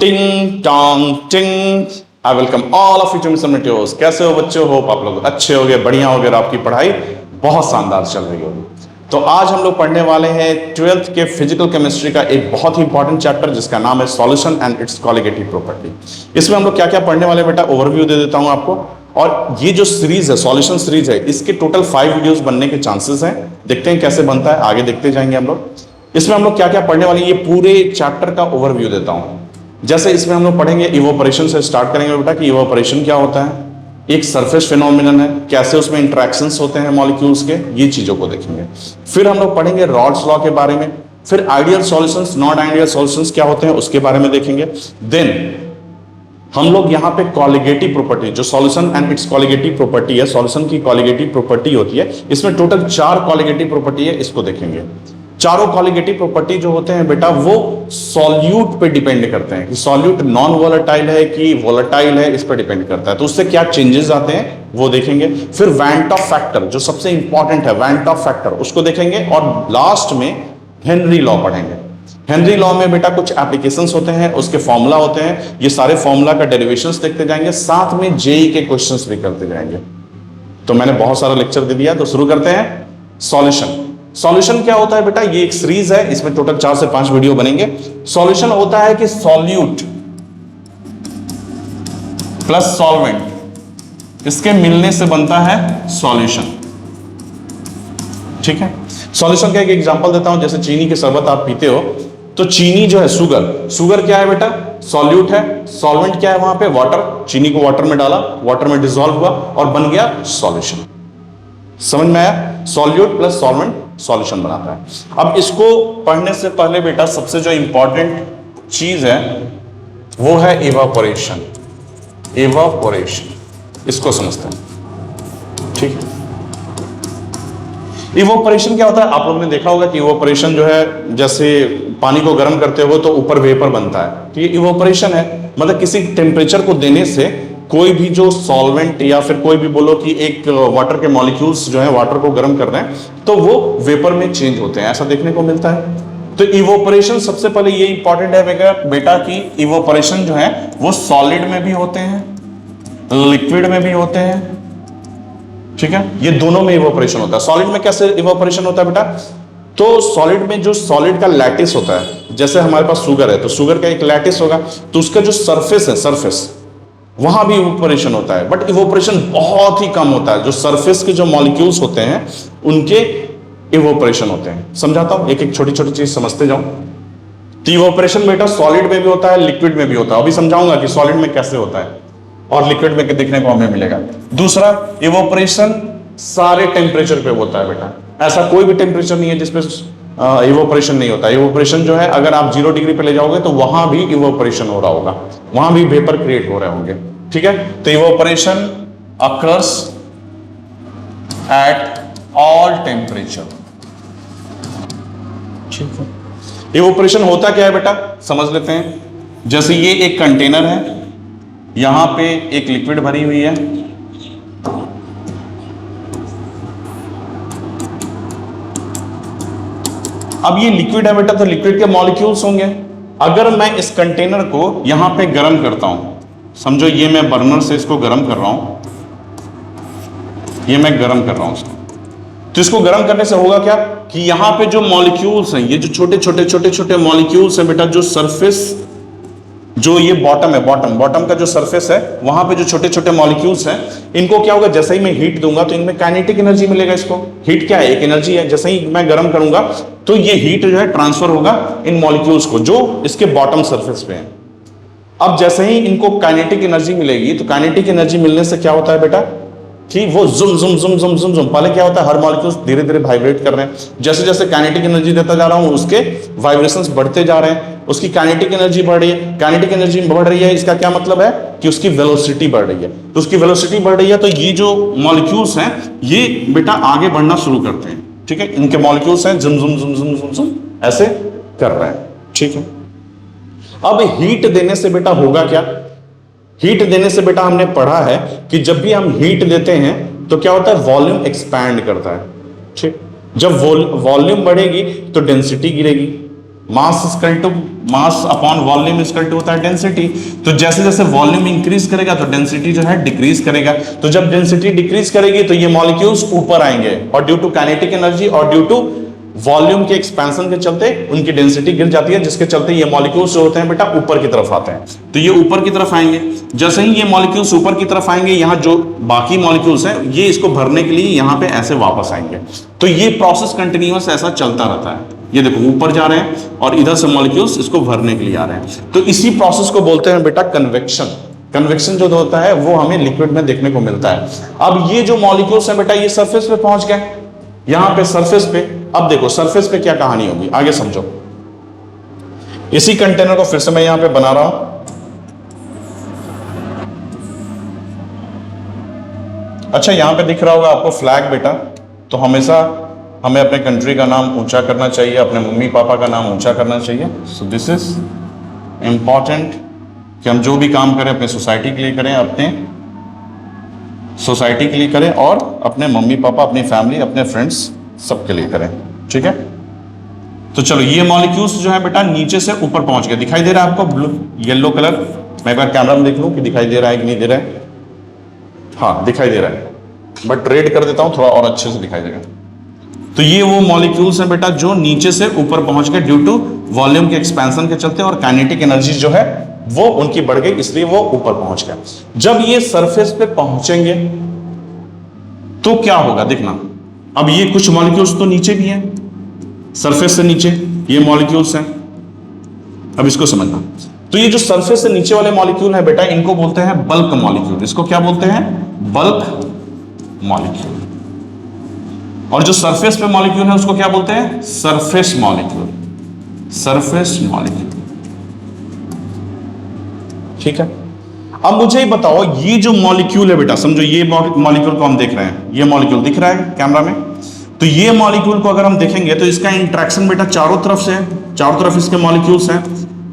टिंग टोंग टिंग। I welcome all of you to Mission Mateos. कैसे हो बच्चों? होप आप लोग अच्छे होगे, बढ़िया होगे और आपकी पढ़ाई बहुत शानदार चल रही होगी। तो आज हम लोग पढ़ने वाले हैं 12th के फिजिकल केमिस्ट्री का एक बहुत ही इंपॉर्टेंट चैप्टर जिसका नाम है solution and it's colligative property. इसमें हम लोग क्या क्या पढ़ने वाले बेटा ओवरव्यू दे देता हूं आपको। और ये जो सीरीज है सॉल्यूशन सीरीज है, इसके टोटल 5 वीडियोस बनने के चांसेस हैं। देखते हैं कैसे बनता है, आगे देखते जाएंगे हम लोग। इसमें हम लोग क्या क्या पढ़ने वाले हैं ये पूरे चैप्टर का ओवरव्यू देता हूं। जैसे इसमें हम लोग पढ़ेंगे इवोपरेशन से स्टार्ट करेंगे बेटा कि इवोपरेशन क्या होता है, एक सरफेस फिनोमिनन है, कैसे उसमें इंटरेक्शंस होते हैं मॉलिक्यूल्स के, ये चीजों को देखेंगे। फिर हम लोग पढ़ेंगे रॉल्स लॉ के बारे में, फिर ideal solutions non ideal solutions क्या होते हैं उसके बारे में देखेंगे। देन हम लोग यहाँ पे कॉलिगेटिव प्रॉपर्टी, जो solution and it's colligative property है, सॉल्यूशन की कॉलिगेटिव प्रॉपर्टी होती है, इसमें टोटल 4 कॉलिगेटिव प्रॉपर्टी है, इसको देखेंगे। चारों कॉलिगेटिव प्रॉपर्टी जो होते हैं बेटा वो सॉल्यूट पे डिपेंड करते हैं कि सॉल्यूट नॉन वोलेटाइल है कि वोलेटाइल है, इस पर डिपेंड करता है। तो उससे क्या चेंजेस आते हैं वो देखेंगे। फिर वैन टॉप फैक्टर जो सबसे इंपॉर्टेंट है, वैन टॉप फैक्टर, उसको देखेंगे। और लास्ट में हेनरी लॉ पढ़ेंगे। हेनरी लॉ में बेटा कुछ एप्लीकेशंस होते हैं, उसके फॉर्मूला होते हैं, ये सारे फॉर्मूला का डेरिवेशंस देखते जाएंगे, साथ में जेई के क्वेश्चंस भी करते जाएंगे। तो मैंने बहुत सारा लेक्चर दे दिया, तो शुरू करते हैं। सॉल्यूशन। सॉल्यूशन क्या होता है बेटा? ये एक सीरीज है, इसमें टोटल 4 से 5 वीडियो बनेंगे। सॉल्यूशन होता है कि सॉल्यूट प्लस सॉल्वेंट, इसके मिलने से बनता है सॉल्यूशन। ठीक है। सॉल्यूशन का एक एग्जांपल देता हूं, जैसे चीनी के शरबत आप पीते हो, तो चीनी जो है शुगर क्या है बेटा? सॉल्यूट है। सॉल्वेंट क्या है वहां पे? वाटर। चीनी को वाटर में डाला, वाटर में डिसॉल्व हुआ और बन गया सॉल्यूशन। समझ में आया? सॉल्यूट प्लस सॉल्वेंट सॉल्यूशन बनाता है। अब इसको पढ़ने से पहले बेटा सबसे जो इंपॉर्टेंट चीज है वो है इवापोरेशन। इवापोरेशन इसको समझते हैं। ठीक है। इवापोरेशन क्या होता है? आप लोगों ने देखा होगा कि इवापोरेशन जो है, जैसे पानी को गर्म करते हो तो ऊपर वेपर बनता है, तो ये इवापोरेशन है। मतलब किसी टेम्परेचर को देने से कोई भी जो सॉल्वेंट या फिर कोई भी बोलो कि एक वाटर के मॉलिक्यूल्स जो है वाटर को गर्म कर रहे हैं तो वो वेपर में चेंज होते हैं, ऐसा देखने को मिलता है। तो इवोपरेशन सबसे पहले ये इंपॉर्टेंट है बेटा कि इवोपरेशन जो है वो सॉलिड में भी होते हैं, लिक्विड में भी होते हैं। ठीक है, ये दोनों में इवोपरेशन होता है। सॉलिड में कैसे इवोपरेशन होता है बेटा? तो सॉलिड में जो सॉलिड का लैटिस होता है, जैसे हमारे पास शुगर है तो शुगर का एक लैटिस होगा, तो उसका जो सरफेस है, सरफेस वहां भी इवोपरेशन होता है, बट इवोपरेशन बहुत ही कम होता है। जो सरफेस के जो मॉलिक्यूल्स होते हैं उनके इवोपरेशन होते हैं। समझाता हूं, एक एक छोटी छोटी चीज समझते जाओ। तो इवोपरेशन बेटा सॉलिड में भी होता है, लिक्विड में भी होता है। अभी समझाऊंगा कि सॉलिड में कैसे होता है और लिक्विड में देखने को हमें मिलेगा। दूसरा, इवोपरेशन सारे टेम्परेचर पे होता है बेटा। ऐसा कोई भी टेम्परेचर नहीं है जिसमें इवोपरेशन नहीं होता है। इवोपरेशन जो है अगर आप 0 डिग्री पे ले जाओगे तो वहां भी इवोपरेशन हो रहा होगा, वहां भी वेपर क्रिएट हो रहे होंगे। ठीक है। तो evaporation occurs at all temperature. ठीक है। इवोपरेशन होता क्या है बेटा समझ लेते हैं। जैसे ये एक कंटेनर है, यहां पे एक लिक्विड भरी हुई है, अब ये लिक्विड है बेटा, तो लिक्विड के मॉलिक्यूल्स होंगे। अगर मैं इस कंटेनर को यहां पे गर्म करता हूं, समझो ये मैं बर्नर से इसको गर्म कर रहा हूं, ये मैं गर्म कर रहा हूं इसको, तो इसको गर्म करने से होगा क्या कि यहां पे जो मॉलिक्यूल्स हैं, ये जो छोटे छोटे छोटे छोटे मॉलिक्यूल्स हैं बेटा, जो सरफेस, जो ये बॉटम है, बॉटम का जो सरफेस है वहां पे जो छोटे छोटे मॉलिक्यूल्स हैं, इनको क्या होगा, जैसे ही मैं हीट दूंगा तो इनमें काइनेटिक एनर्जी मिलेगा। इसको हीट क्या है? एक एनर्जी है। जैसे ही मैं गर्म करूंगा तो ये हीट जो है ट्रांसफर होगा इन मॉलिक्यूल्स को जो इसके बॉटम सरफेस पे है। अब जैसे ही इनको काइनेटिक एनर्जी मिलेगी, तो काइनेटिक एनर्जी मिलने से क्या होता है बेटा कि वो जुम जुम जुम जुम जुम जुम, पहले क्या होता है, हर मॉलिक्यूल्स धीरे धीरे वाइब्रेट कर रहे हैं। जैसे जैसे काइनेटिक एनर्जी देता जा रहा हूं उसके वाइब्रेशंस बढ़ते जा रहे हैं, उसकी काइनेटिक एनर्जी बढ़ रही है। काइनेटिक एनर्जी बढ़ रही है, इसका क्या मतलब है कि उसकी वेलोसिटी बढ़ रही है। तो उसकी वेलोसिटी बढ़ रही है तो ये जो मॉलिक्यूल्स हैं ये बेटा आगे बढ़ना शुरू करते हैं। ठीक है, इनके मॉलिक्यूल्स हैं जुम जुम जुम जुम जुम जुम ऐसे कर रहे हैं। ठीक है। अब हीट देने से बेटा होगा क्या? हीट देने से बेटा हमने पढ़ा है कि जब भी हम हीट देते हैं तो क्या होता है, वॉल्यूम एक्सपैंड करता है। ठीक, जब वॉल्यूम बढ़ेगी तो डेंसिटी गिरेगी। Mass equal to mass upon volume equal to होता है डेंसिटी। तो जैसे जैसे वॉल्यूम इंक्रीज करेगा तो डेंसिटी जो है डिक्रीज करेगा। तो जब डेंसिटी डिक्रीज करेगी तो ये मॉलिक्यूल्स ऊपर आएंगे, और ड्यू टू काइनेटिक एनर्जी और ड्यू टू वॉल्यूम के एक्सपेंशन के चलते उनकी डेंसिटी गिर जाती है, जिसके चलते ये मॉलिक्यूल्स जो होते हैं बेटा ऊपर की तरफ आते हैं। तो ये ऊपर की तरफ आएंगे। जैसे ही ये मॉलिक्यूल्स ऊपर की तरफ आएंगे, यहाँ जो बाकी मॉलिक्यूल्स हैं ये इसको भरने के लिए यहाँ पे ऐसे वापस आएंगे। तो ये प्रोसेस कंटिन्यूअस ऐसा चलता रहता है। ये देखो ऊपर जा रहे हैं और इधर से मॉलिक्यूल्स इसको भरने के लिए आ रहे हैं। तो इसी प्रोसेस को बोलते हैं बेटा कन्वेक्शन। कन्वेक्शन जो होता है वो हमें लिक्विड में देखने को मिलता है। अब ये जो मॉलिक्यूल्स हैं बेटा ये सरफेस पे पहुंच गए, यहां पे सरफेस पे। अब देखो सरफेस पे क्या कहानी होगी, आगे समझो। इसी कंटेनर को फिर से मैं यहां पे बना रहा हूं। अच्छा, यहां पे दिख रहा होगा आपको फ्लैग बेटा। तो हमेशा हमें अपने कंट्री का नाम ऊंचा करना चाहिए, अपने मम्मी पापा का नाम ऊंचा करना चाहिए। सो दिस इज इंपॉर्टेंट कि हम जो भी काम करें अपने सोसाइटी के लिए करें, अपने सोसाइटी के लिए करें, और अपने मम्मी पापा, अपनी फैमिली, अपने फ्रेंड्स सबके लिए करें। ठीक है। तो चलो, ये मॉलिक्यूल्स जो है बेटा नीचे से ऊपर पहुंच गए। दिखाई दे रहा है आपको ब्लू येलो कलर? मैं एक बार कैमरा में देख लूं कि दिखाई दे रहा है कि नहीं दे रहा है। हाँ, दिखाई दे रहा है, बट रेड कर देता हूं थोड़ा और अच्छे से दिखाई देगा। तो ये वो मॉलिक्यूल्स हैं बेटा जो नीचे से ऊपर पहुंच गए ड्यू टू वॉल्यूम के एक्सपेंशन के चलते, और काइनेटिक एनर्जी जो है वो उनकी बढ़ गई, इसलिए वो ऊपर पहुंच गए। जब ये सरफेस पे पहुंचेंगे तो क्या होगा देखना। अब ये कुछ मॉलिक्यूल्स तो नीचे भी हैं, सरफेस से नीचे ये मॉलिक्यूल्स हैं। अब इसको समझना। तो ये जो सरफेस से नीचे वाले मॉलिक्यूल है बेटा, इनको बोलते हैं बल्क मॉलिक्यूल। इसको क्या बोलते हैं? Bulk molecule. और जो सरफेस पे मॉलिक्यूल है उसको क्या बोलते हैं? Surface molecule. Surface molecule. ठीक है। अब मुझे ही बताओ, ये जो मॉलिक्यूल है बेटा, समझो ये मॉलिक्यूल को हम देख रहे हैं, ये मॉलिक्यूल दिख रहा है कैमरा में। तो ये मॉलिक्यूल को अगर हम देखेंगे तो इसका इंटरेक्शन बेटा चारों तरफ से है, चारों तरफ इसके मॉलिक्यूल्स हैं।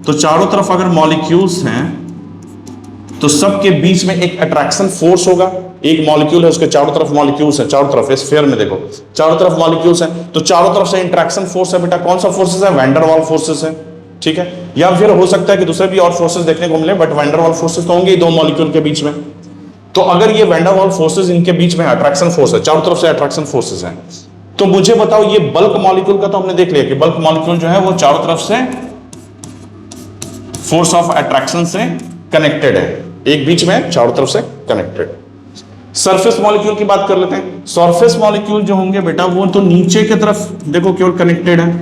तो चारों तरफ अगर मॉलिक्यूल्स हैं तो सबके बीच में एक अट्रैक्शन फोर्स होगा। एक मॉलिक्यूल है, उसके चारों तरफ मॉलिक्यूल्स हैं, चारों तरफ स्फीयर में देखो चारों तरफ मॉलिक्यूल्स हैं। तो चारों तरफ से इंटरेक्शन फोर्स है बेटा। कौन सा फोर्सेस है? वैन डर वाल फोर्सेस है। ठीक है। या फिर हो सकता है कि दूसरे भी और फोर्सेस देखने को मिले, बट वैन डर वाल फोर्सेस तो होंगे ही दो मॉलिक्यूल के बीच में। तो अगर ये वैन डर वाल फोर्सेस इनके बीच में अट्रैक्शन फोर्स है, चारों तरफ से अट्रैक्शन फोर्सेस हैं, तो मुझे बताओ ये बल्क मॉलिक्यूल का तो हमने देख लिया कि बल्क मॉलिक्यूल जो है वो चारों तरफ से फोर्स ऑफ अट्रैक्शन से कनेक्टेड है, एक बीच में चारों तरफ से कनेक्टेड। सरफेस मॉलिक्यूल की बात कर लेते हैं। सरफेस मॉलिक्यूल जो होंगे बेटा वो तो नीचे की तरफ देखो केवल कनेक्टेड है,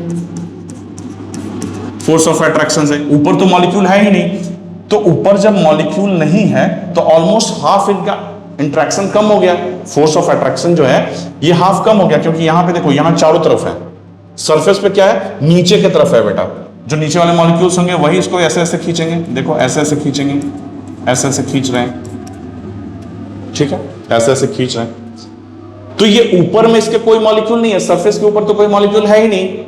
फोर्स ऑफ अट्रैक्शन से। ऊपर तो मॉलिक्यूल है ही नहीं। तो ऊपर जब मॉलिक्यूल नहीं है तो ऑलमोस्ट हाफ इनका इंटरेक्शन कम हो गया। फोर्स ऑफ अट्रैक्शन जो है ये हाफ कम हो गया, क्योंकि यहां पे देखो यहां चारों तरफ है, सरफेस पे क्या है? नीचे की तरफ है बेटा। जो नीचे वाले मॉलिक्यूल्स होंगे वही इसको ऐसे ऐसे खींचेंगे। देखो ऐसे ऐसे खींचेंगे, ऐसे ऐसे खींच रहे हैं। ठीक है, ऐसे ऐसे खींच रहे हैं। तो ये ऊपर में इसके कोई मॉलिक्यूल नहीं है, सरफेस के ऊपर तो कोई मॉलिक्यूल है ही नहीं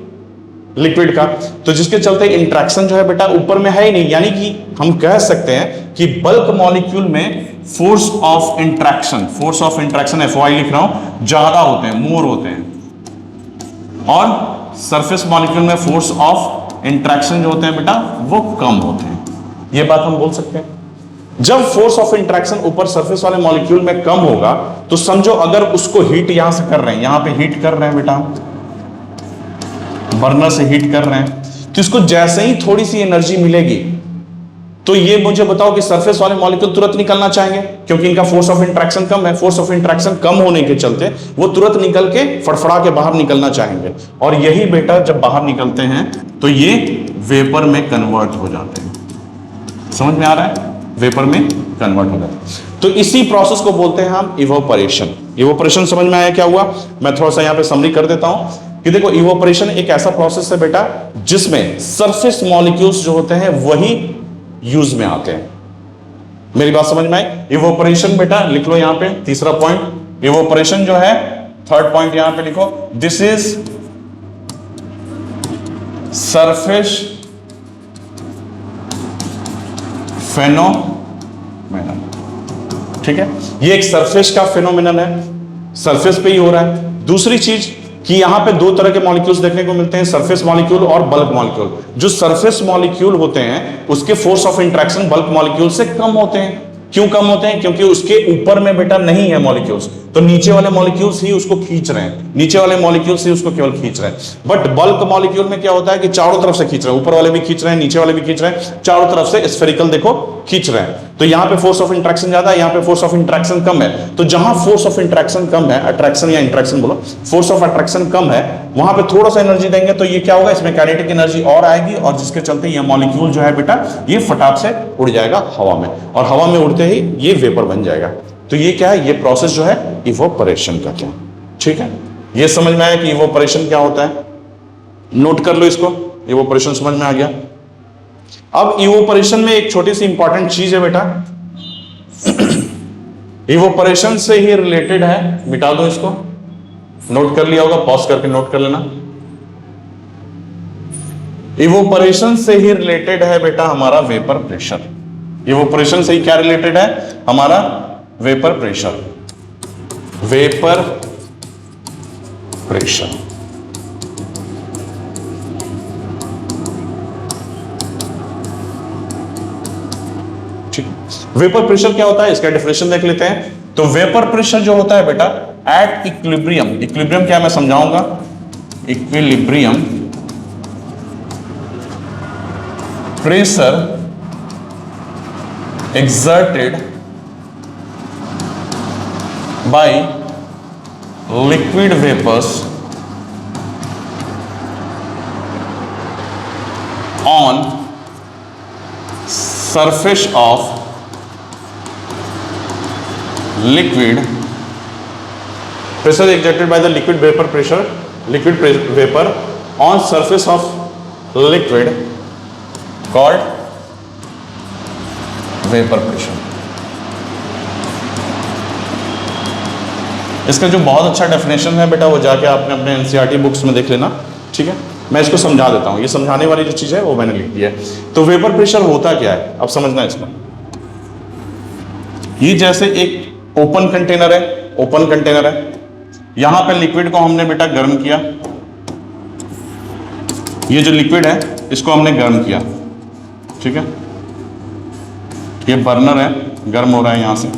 लिक्विड का, तो जिसके चलते इंटरेक्शन जो है बेटा ऊपर में है ही नहीं। यानी कि हम कह सकते हैं कि बल्क मॉलिक्यूल में फोर्स ऑफ इंटरेक्शन FY लिख रहा हूं, ज्यादा होते हैं, मोर होते हैं। और सरफेस मॉलिक्यूल में फोर्स ऑफ इंटरेक्शन जो होते हैं बेटा वो कम होते हैं। ये बात हम बोल सकते हैं। जब फोर्स ऑफ इंटरेक्शन ऊपर सरफेस वाले मॉलिक्यूल में कम होगा तो समझो अगर उसको हीट यहां से कर रहे हैं, यहां पे हीट कर रहे हैं बेटा, बर्नर से हीट कर रहे हैं, तो इसको जैसे ही थोड़ी सी एनर्जी मिलेगी तो ये मुझे बताओ कि सरफेस वाले मॉलिक्यूल तुरंत निकलना चाहेंगे, क्योंकि इनका फोर्स ऑफ इंटरेक्शन कम है। फोर्स ऑफ इंटरेक्शन कम होने के चलते वो तुरंत निकल के फड़फड़ा के बाहर निकलना चाहेंगे। और यही बेटा जब बाहर निकलते हैं तो ये वेपर में कन्वर्ट हो जाते हैं। समझ में आ रहा है? वेपर में कन्वर्ट हो जाता है। तो इसी प्रोसेस को बोलते हैं हम इवोपरेशन। इवोपरेशन समझ में आया क्या हुआ? मैं थोड़ा सा यहां पे समरी कर देता हूं कि देखो इवोपरेशन एक ऐसा प्रोसेस है बेटा जिसमें सरफेस मॉलिक्यूल्स जो होते हैं वही यूज में आते हैं। मेरी बात समझ में आई? इवोपरेशन बेटा लिख लो यहां पे, तीसरा पॉइंट इवोपरेशन जो है, थर्ड पॉइंट यहां पे लिखो, दिस इज सरफेस फेनोमेनन। ठीक है, ये एक सरफेस का फेनोमेनन है, सरफेस पे ही हो रहा है। दूसरी चीज कि यहां पे दो तरह के मॉलिक्यूल्स देखने को मिलते हैं, सरफेस मॉलिक्यूल और बल्क मॉलिक्यूल। जो सरफेस मॉलिक्यूल होते हैं उसके force of interaction bulk molecule से कम होते हैं। क्यों कम होते हैं? क्योंकि उसके ऊपर में बेटा नहीं है मॉलिक्यूल्स, तो नीचे वाले मॉलिक्यूल्स ही उसको खींच रहे हैं, नीचे वाले मॉलिक्यूल्स ही उसको केवल खींच रहे हैं। बट बल्क मॉलिक्यूल में क्या होता है कि चारों तरफ से खींच रहे हैं, ऊपर वाले भी खींच रहे हैं, नीचे वाले भी खींच रहे हैं, चारों तरफ से स्फेरिकल देखो खींच रहे हैं। तो यहां पे फोर्स ऑफ इंट्रैक्शन ज्यादा है, यहां पे फोर्स ऑफ इंट्रैक्शन कम है। तो जहां फोर्स ऑफ इंट्रैक्शन कम है, अट्रैक्शन या इंट्रैक्शन बोलो, फोर्स ऑफ अट्रैक्शन कम है, वहां पे थोड़ा सा एनर्जी देंगे तो ये क्या होगा, इसमें काइनेटिक एनर्जी और आएगी, और जिसके चलते ये मॉलिक्यूल जो है बेटा ये फटाक से उड़ जाएगा हवा में, और हवा में उड़ते ही ये वेपर बन जाएगा। तो ये क्या है, ये प्रोसेस जो है इवोपरेशन का क्या, ठीक है। ये समझ में आया कि इवोपरेशन क्या होता है, नोट कर लो इसको, इवोपरेशन समझ में आ गया। अब इवोपरेशन में एक छोटी सी इंपॉर्टेंट चीज है बेटा, इवोपरेशन से ही रिलेटेड है, मिटा दो इसको, नोट कर लिया होगा, पॉज करके नोट कर लेना। इवोपरेशन से ही रिलेटेड है बेटा हमारा वेपर प्रेशर। इवोपरेशन से ही क्या रिलेटेड है, हमारा वेपर प्रेशर, वेपर प्रेशर। ठीक, वेपर प्रेशर क्या होता है इसका डेफिनेशन देख लेते हैं। तो वेपर प्रेशर जो होता है बेटा एट इक्विलिब्रियम, इक्विलिब्रियम क्या मैं समझाऊंगा, equilibrium pressure exerted by liquid vapors on surface of liquid, pressure exerted by the liquid vapor pressure, liquid vapor on surface of liquid called vapour pressure. इसका जो बहुत अच्छा डेफिनेशन है बेटा वो जाके आपने अपने एनसीईआरटी बुक्स में देख लेना, ठीक है। मैं इसको समझा देता हूं, ये समझाने वाली जो चीज है वो मैंने लिख दी है। तो वेपर प्रेशर होता क्या है अब समझना इसको। ये जैसे एक ओपन कंटेनर है, ओपन कंटेनर है, यहां पे लिक्विड को हमने बेटा गर्म किया, ये जो लिक्विड है इसको हमने गर्म किया, ठीक है। ये बर्नर है, गर्म हो रहा है यहां से।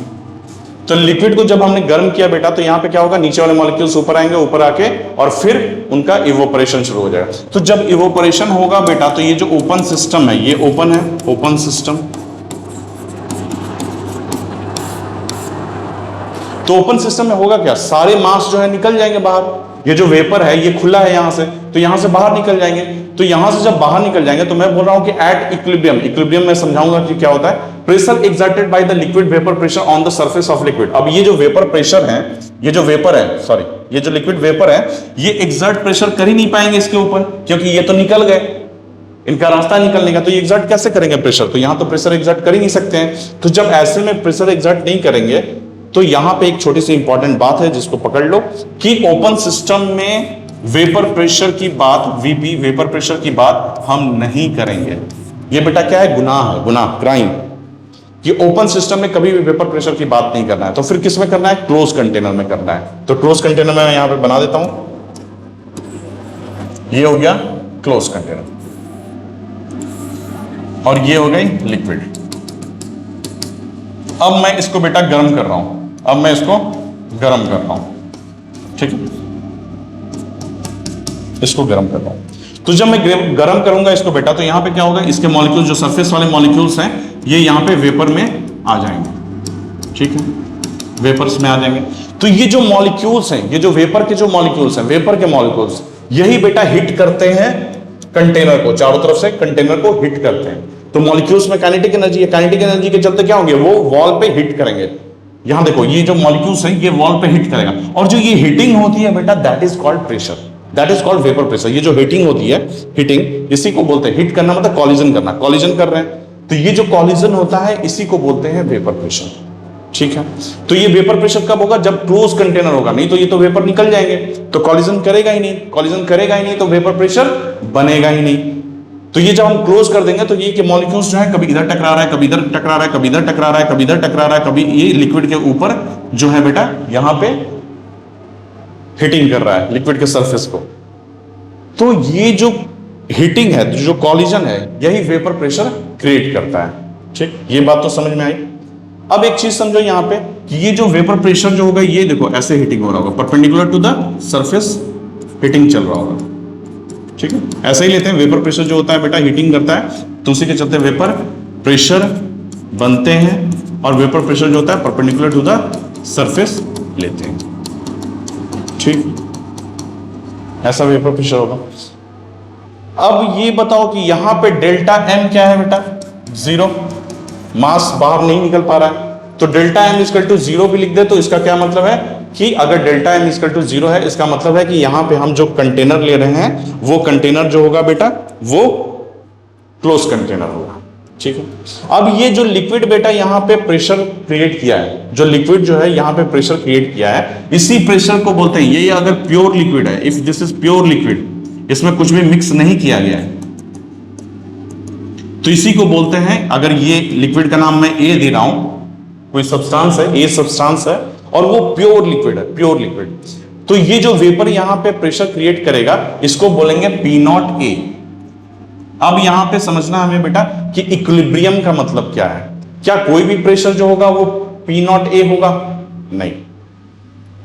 तो लिक्विड को जब हमने गर्म किया बेटा तो यहां पे क्या होगा, नीचे वाले मॉलिक्यूल्स ऊपर आएंगे, ऊपर आके और फिर उनका इवोपरेशन शुरू हो जाएगा। तो जब इवोपरेशन होगा बेटा तो ये जो ओपन सिस्टम है, ये ओपन है, ओपन सिस्टम। तो ओपन सिस्टम में होगा क्या, सारे मास जो है निकल जाएंगे बाहर। ये जो वेपर है ये खुला है यहां से, तो यहां से बाहर निकल जाएंगे। तो यहां से जब बाहर निकल जाएंगे तो मैं बोल रहा हूं कि एट इक्विलिब्रियम, इक्विलिब्रियम में समझाऊंगा कि क्या होता है, pressure exerted by the liquid vapour pressure on the surface of liquid. अब ये जो वेपर प्रेशर है, ये जो वेपर है, सॉरी ये जो लिक्विड वेपर है, ये एक्सर्ट प्रेशर कर ही नहीं पाएंगे इसके ऊपर, क्योंकि ये तो निकल गए, इनका रास्ता निकलने का, तो ये एक्सर्ट कैसे करेंगे प्रेशर, तो यहां तो प्रेशर एक्सर्ट कर ही नहीं सकते हैं। तो जब ऐसे में प्रेशर एक्सर्ट नहीं करेंगे तो यहां पे एक छोटी सी इंपॉर्टेंट बात है जिसको पकड़ लो कि ओपन सिस्टम में वेपर प्रेशर की बात, वीपी वेपर प्रेशर की बात हम नहीं करेंगे। ये बेटा क्या है, गुनाह है, गुनाह, क्राइम। ये ओपन सिस्टम में कभी भी वेपर प्रेशर की बात नहीं करना है। तो फिर किस में करना है, क्लोज कंटेनर में करना है। तो क्लोज कंटेनर में मैं यहां पे बना देता हूं, ये हो गया क्लोज कंटेनर, और ये हो गई लिक्विड। अब मैं इसको बेटा गर्म कर रहा हूं, अब मैं इसको गर्म कर रहा हूं, ठीक है, इसको गर्म कर रहा हूं। तो जब मैं गर्म करूंगा इसको बेटा तो यहां पे क्या होगा, इसके मॉलिक्यूल जो सरफेस वाले मॉलिक्यूल्स हैं ये यहां पे वेपर में आ जाएंगे, ठीक है, वेपर्स में आ जाएंगे। तो ये जो मॉलिक्यूल्स हैं, ये जो वेपर के जो मॉलिक्यूल्स हैं, वेपर के मॉलिक्यूल्स, यही बेटा हिट करते हैं कंटेनर को, चारों तरफ से कंटेनर को हिट करते हैं। तो मॉलिक्यूल्स में काइनेटिक एनर्जी है, काइनेटिक एनर्जी के चलते क्या होंगे, वो वॉल पे हिट करेंगे। यहां देखो ये जो मॉलिक्यूल्स हैं ये वॉल पे हिट करेगा, और जो ये हिटिंग होती है बेटा that is called pressure, that is called vapour pressure. ये जो हीटिंग होती है, हीटिंग, इसी को बोलते हैं, हिट करना मतलब कॉलिजन करना, कॉलिजन कर रहे हैं, तो ये जो कॉलिजन होता है इसी को बोलते हैं वेपर प्रेशर, ठीक है। तो ये वेपर प्रेशर कब होगा, जब क्लोज कंटेनर होगा, नहीं तो ये तो वेपर निकल जाएंगे, तो कॉलिजन करेगा ही नहीं, कॉलिजन करेगा ही नहीं तो वेपर प्रेशर बनेगा ही नहीं। तो ये जब हम क्लोज कर देंगे तो ये कि मॉलिक्यूल्स जो है कभी इधर टकरा रहा है, कभी इधर टकरा रहा है, कभी इधर टकरा रहा है, कभी इधर टकरा रहा है, कभी ये लिक्विड के ऊपर जो है बेटा यहां पे हीटिंग कर रहा है लिक्विड के सरफेस को, तो ये जो हीटिंग है, जो कॉलिजन है, यही वेपर प्रेशर क्रिएट करता है। ठीक, ये बात तो समझ में आई। अब एक चीज समझो यहां पे कि ये जो वेपर प्रेशर जो होगा, ये देखो ऐसे हीटिंग हो रहा होगा, perpendicular to the surface heating चल रहा होगा। ठीक है, ऐसे ही लेते हैं, वेपर प्रेशर जो होता है बेटा हीटिंग करता है, तो उसी के चलते वेपर प्रेशर बनते हैं, और वेपर प्रेशर जो होता है परपेंडिकुलर टू द सरफेस लेते हैं। ठीक, ऐसा वेपर प्रेशर होगा। अब ये बताओ कि यहां पे डेल्टा एम क्या है बेटा? जीरो, मास बाहर नहीं निकल पा रहा है, तो delta M equal to zero भी लिख दे, तो इसका क्या मतलब है कि अगर delta M equal to zero है, इसका मतलब है कि यहां पे हम जो कंटेनर ले रहे हैं, वो कंटेनर जो होगा बेटा वो क्लोज कंटेनर होगा। ठीक है, अब ये जो लिक्विड बेटा यहां पे प्रेशर क्रिएट किया है, जो लिक्विड जो है यहां पे प्रेशर क्रिएट किया है, इसी प्रेशर को बोलते हैं, ये अगर प्योर लिक्विड है, if this is pure liquid, इसमें कुछ भी मिक्स नहीं किया गया है, तो इसी को बोलते हैं, अगर ये लिक्विड का नाम मैं ए दे रहा हूं, कोई सब्सटेंस है, ए सब्सटेंस है, और वो प्योर लिक्विड है, प्योर लिक्विड, तो ये जो वेपर यहां पे प्रेशर क्रिएट करेगा, इसको बोलेंगे पी नॉट ए। अब यहां पे समझना हमें बेटा कि इक्विलिब्रियम का मतलब क्या है। क्या कोई भी प्रेशर जो होगा वो पी नॉट ए होगा? नहीं,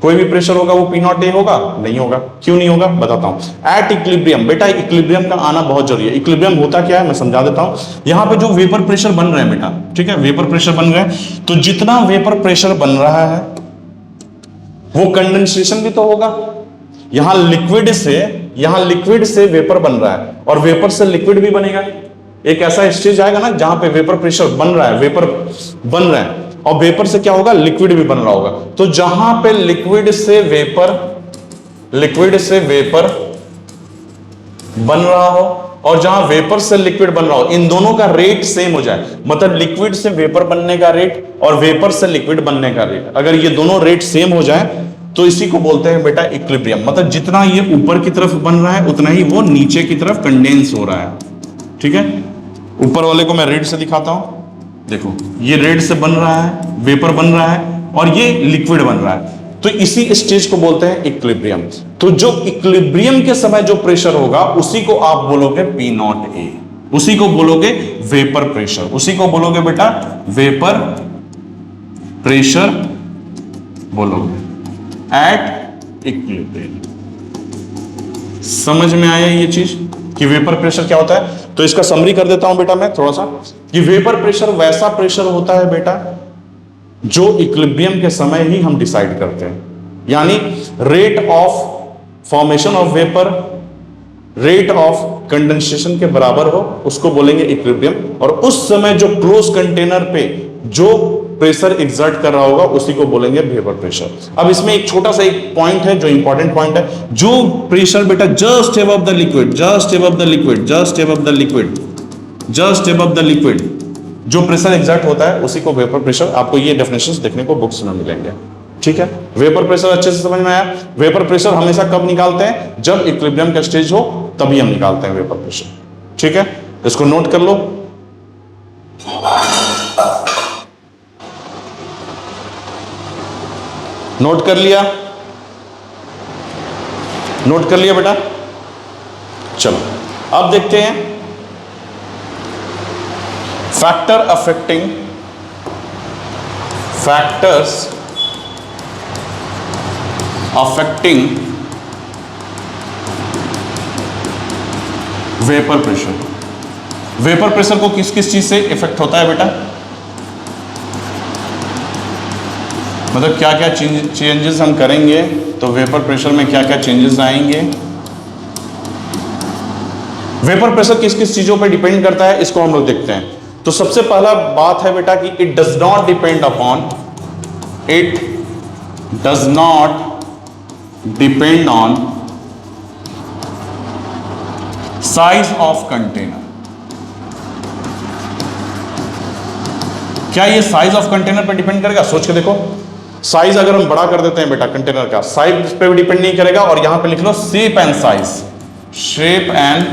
कोई भी प्रेशर होगा वो पी नॉट ए होगा? नहीं होगा। क्यों नहीं होगा बताता हूं। एट इक्विलिब्रियम, बेटा इक्विलिब्रियम का आना बहुत जरूरी है। इक्विलिब्रियम होता क्या है मैं समझा देता हूं। यहां पे जो वेपर प्रेशर बन रहे हैं बेटा, ठीक है, वेपर प्रेशर बन रहे हैं, तो जितना वेपर प्रेशर बन रहा है वो कंडेंसेशन भी तो होगा। यहां लिक्विड से वेपर बन रहा है, और वेपर से लिक्विड भी बनेगा। एक ऐसा स्टेज आएगा ना जहां पे वेपर प्रेशर बन रहा है, वेपर बन रहा है, और वेपर से क्या होगा, लिक्विड भी बन रहा होगा। तो जहां पे लिक्विड से वेपर बन रहा हो, और जहां वेपर से लिक्विड बन रहा हो, इन दोनों का रेट सेम हो जाए, मतलब लिक्विड से वेपर बनने का रेट और वेपर से लिक्विड बनने का रेट, अगर ये दोनों रेट सेम हो जाए, तो इसी को बोलते हैं बेटा इक्विलिब्रियम। मतलब जितना ये ऊपर की तरफ बन रहा है, उतना ही वो नीचे की तरफ कंडेंस हो रहा है। ठीक है, ऊपर वाले को मैं रेड से दिखाता हूं, देखो ये रेड से बन रहा है, वेपर बन रहा है, और ये लिक्विड बन रहा है, तो इसी स्टेज को बोलते हैं इक्विलिब्रियम। तो जो इक्विलिब्रियम के समय जो प्रेशर होगा, उसी को आप बोलोगे पी नॉट ए, उसी को बोलोगे वेपर प्रेशर, उसी को बोलोगे बेटा वेपर प्रेशर बोलोगे एट इक्विलिब्रियम। समझ में आया ये चीज कि वेपर प्रेशर क्या होता है? तो इसका समरी कर देता हूं बेटा मैं थोड़ा सा, कि वेपर प्रेशर वैसा प्रेशर होता है बेटा जो इक्विलिब्रियम के समय ही हम डिसाइड करते हैं। यानी rate of formation of vapour, rate of condensation के बराबर हो, उसको बोलेंगे इक्विलिब्रियम। और उस समय जो क्लोज कंटेनर पे जो प्रेशर एग्जर्ट कर रहा होगा, उसी को बोलेंगे वेपर प्रेशर। अब इसमें एक छोटा सा एक पॉइंट है जो इंपॉर्टेंट पॉइंट है, जो प्रेशर बेटा just above the liquid, just above the liquid, just above the liquid, just above the liquid जो प्रेशर एग्जर्ट होता है, उसी को वेपर प्रेशर। आपको ये डेफिनेशंस देखने को बुक्स में मिलेंगे। ठीक है, वेपर प्रेशर अच्छे से समझ में आया। वेपर प्रेशर हमेशा कब निकालते हैं? जब इक्विलिब्रियम का स्टेज हो, तभी हम निकालते हैं वेपर प्रेशर। ठीक है, इसको नोट कर लो। नोट कर लिया? नोट कर लिया बेटा? चलो अब देखते हैं factors affecting vapour pressure. Vapour pressure को किस किस चीज से इफेक्ट होता है बेटा? मतलब क्या क्या चेंजेस हम करेंगे तो वेपर प्रेशर में क्या क्या चेंजेस आएंगे। वेपर प्रेशर किस किस चीजों पर डिपेंड करता है, इसको हम लोग देखते हैं। तो सबसे पहला बात है बेटा कि it does not depend on size of container. क्या ये साइज ऑफ कंटेनर पर डिपेंड करेगा? सोच के देखो, साइज अगर हम बड़ा कर देते हैं बेटा कंटेनर का, साइज पे भी डिपेंड नहीं करेगा। और यहां पे लिख लो shape and size, shape and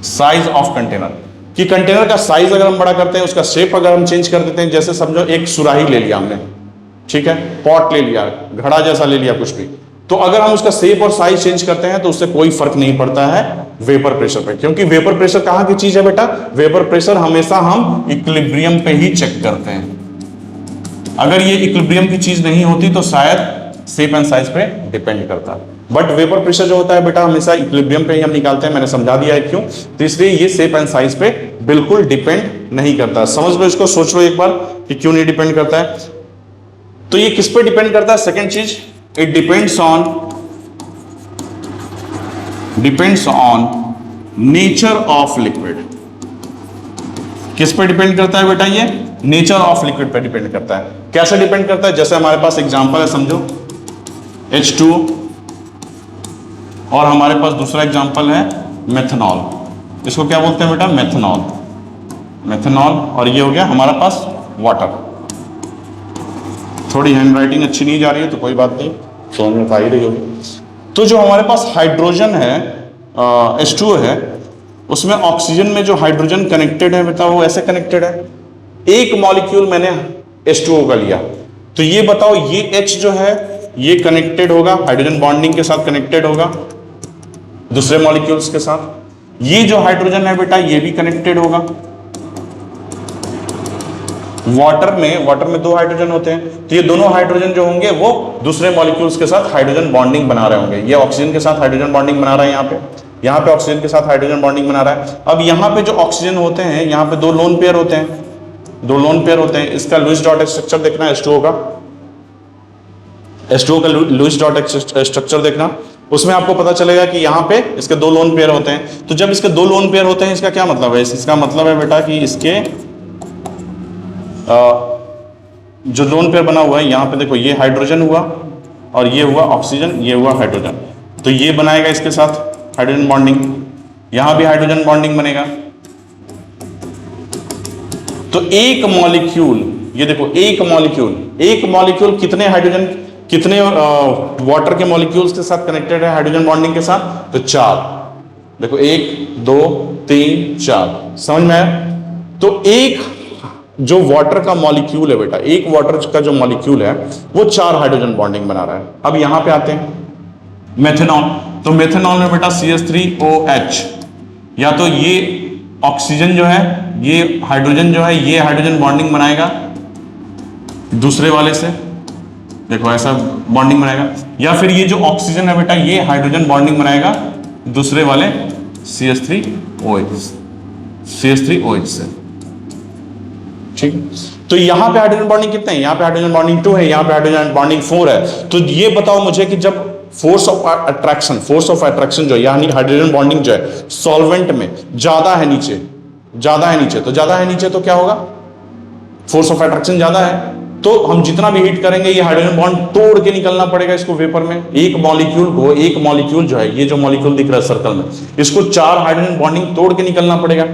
size of container, कि कंटेनर का साइज अगर हम बड़ा करते हैं, उसका शेप अगर हम चेंज कर देते हैं, जैसे समझो एक सुराही ले लिया हमने, ठीक है, पॉट ले लिया, घड़ा जैसा ले लिया कुछ भी, तो अगर हम उसका शेप और साइज चेंज करते हैं तो उससे कोई फर्क नहीं पड़ता है वेपर प्रेशर पे, क्योंकि वेपर प्रेशर कहां की चीज है बेटा? वेपर प्रेशर हमेशा हम इक्विलिब्रियम पे ही चेक करते हैं। अगर ये इक्विलिब्रियम की चीज नहीं होती तो शायद शेप एंड साइज पे डिपेंड करता है, बट वेपर प्रेशर जो होता है बेटा हमेशा इक्विलिब्रियम पे ही हम निकालते हैं। मैंने समझा दिया है क्यों, तो इसलिए ये शेप एंड साइज पे बिल्कुल डिपेंड नहीं करता। समझ लो इसको, सोच लो एक बार कि क्यों नहीं डिपेंड करता है। तो ये किस पे डिपेंड करता है? सेकेंड चीज, it depends on nature of liquid. किस पे डिपेंड करता है बेटा? ये नेचर ऑफ लिक्विड पे डिपेंड करता है। कैसे डिपेंड करता है? जैसे हमारे पास एग्जांपल है, समझो H2 और हमारे पास दूसरा एग्जांपल है मेथनॉल। इसको क्या बोलते हैं बेटा? मेथनॉल। और ये हो गया हमारा पास वाटर। थोड़ी हैंडराइटिंग अच्छी नहीं जा रही है तो कोई बात नहीं, समझ में आ ही रही होगी। तो जो हमारे पास हाइड्रोजन है H2O है, उसमें ऑक्सीजन में जो हाइड्रोजन कनेक्टेड है बेटा वो ऐसे कनेक्टेड है। एक मॉलिक्यूल मैंने H2O का लिया, तो ये बताओ ये H जो है ये कनेक्टेड होगा, हाइड्रोजन बॉन्डिंग के साथ कनेक्टेड होगा दूसरे मॉलिक्यूल्स के साथ। ये जो हाइड्रोजन है बेटा ये भी कनेक्टेड होगा। वाटर में दो हाइड्रोजन होते हैं, तो ये दोनों हाइड्रोजन जो होंगे वो दूसरे मॉलिक्यूल्स के साथ हाइड्रोजन बॉन्डिंग बना रहे होंगे। ये ऑक्सीजन के साथ हाइड्रोजन बॉन्डिंग बना रहा है, यहाँ पे ऑक्सीजन के साथ हाइड्रोजन बॉन्डिंग बना रहा है। अब यहाँ पे जो ऑक्सीजन होते हैं, यहाँ पे दो लोन पेयर होते हैं, इसका लुईस डॉट स्ट्रक्चर देखना है H2O का लुईस डॉट स्ट्रक्चर देखना, उसमें आपको पता चलेगा कि यहाँ पे इसके दो लोन पेयर होते हैं। तो जब इसके दो लोन पेयर होते हैं, इसका क्या मतलब है? इसका मतलब है बेटा कि इसके जो लोन पेयर बना हुआ है, यहाँ पे देखो ये हाइड्रोजन हुआ और ये हुआ ऑक्सीजन, ये हुआ हाइड्रोजन, तो ये बनाएगा इसके साथ हाइड्रोजन बॉन्डिंग, यहाँ भी हाइड्रोजन बॉन्डिंग बनेगा। तो एक मॉलिक्यूल, ये देखो एक मॉलिक्यूल कितने वाटर के मॉलिक्यूल्स के साथ कनेक्टेड है हाइड्रोजन बॉन्डिंग के साथ? तो 4। देखो 1 2 3 4, समझ में आया? तो एक जो वाटर का मॉलिक्यूल है बेटा, एक वाटर का जो मॉलिक्यूल है वो 4 हाइड्रोजन बॉन्डिंग बना रहा है। अब यहां पे आते हैं मेथनॉल, तो मेथनॉल में बेटा CH3OH, या तो ये ऑक्सीजन जो है, ये हाइड्रोजन जो है, ये हाइड्रोजन बॉन्डिंग बनाएगा दूसरे वाले से, देखो ऐसा बॉन्डिंग बनाएगा, या फिर ये जो ऑक्सीजन है बेटा ये हाइड्रोजन बॉन्डिंग बनाएगा दूसरे वाले CH3OH से। ठीक, तो यहां पे हाइड्रोजन बॉन्डिंग कितने हैं? यहां पे हाइड्रोजन बॉन्डिंग 2 है, यहां पे हाइड्रोजन बॉन्डिंग 4 है। तो ये बताओ मुझे कि जब फोर्स ऑफ अट्रैक्शन जो है, यानी हाइड्रोजन बॉन्डिंग जो है सॉल्वेंट में ज्यादा है नीचे, तो क्या होगा? फोर्स ऑफ अट्रैक्शन ज्यादा है, तो हम जितना भी हीट करेंगे ये हाइड्रोजन बॉन्ड तोड़ के निकलना पड़ेगा इसको वेपर में। एक मॉलिक्यूल जो है, ये जो मॉलिक्यूल दिख रहा है सर्कल में, इसको 4 हाइड्रोजन बॉन्डिंग तोड़ के निकलना पड़ेगा,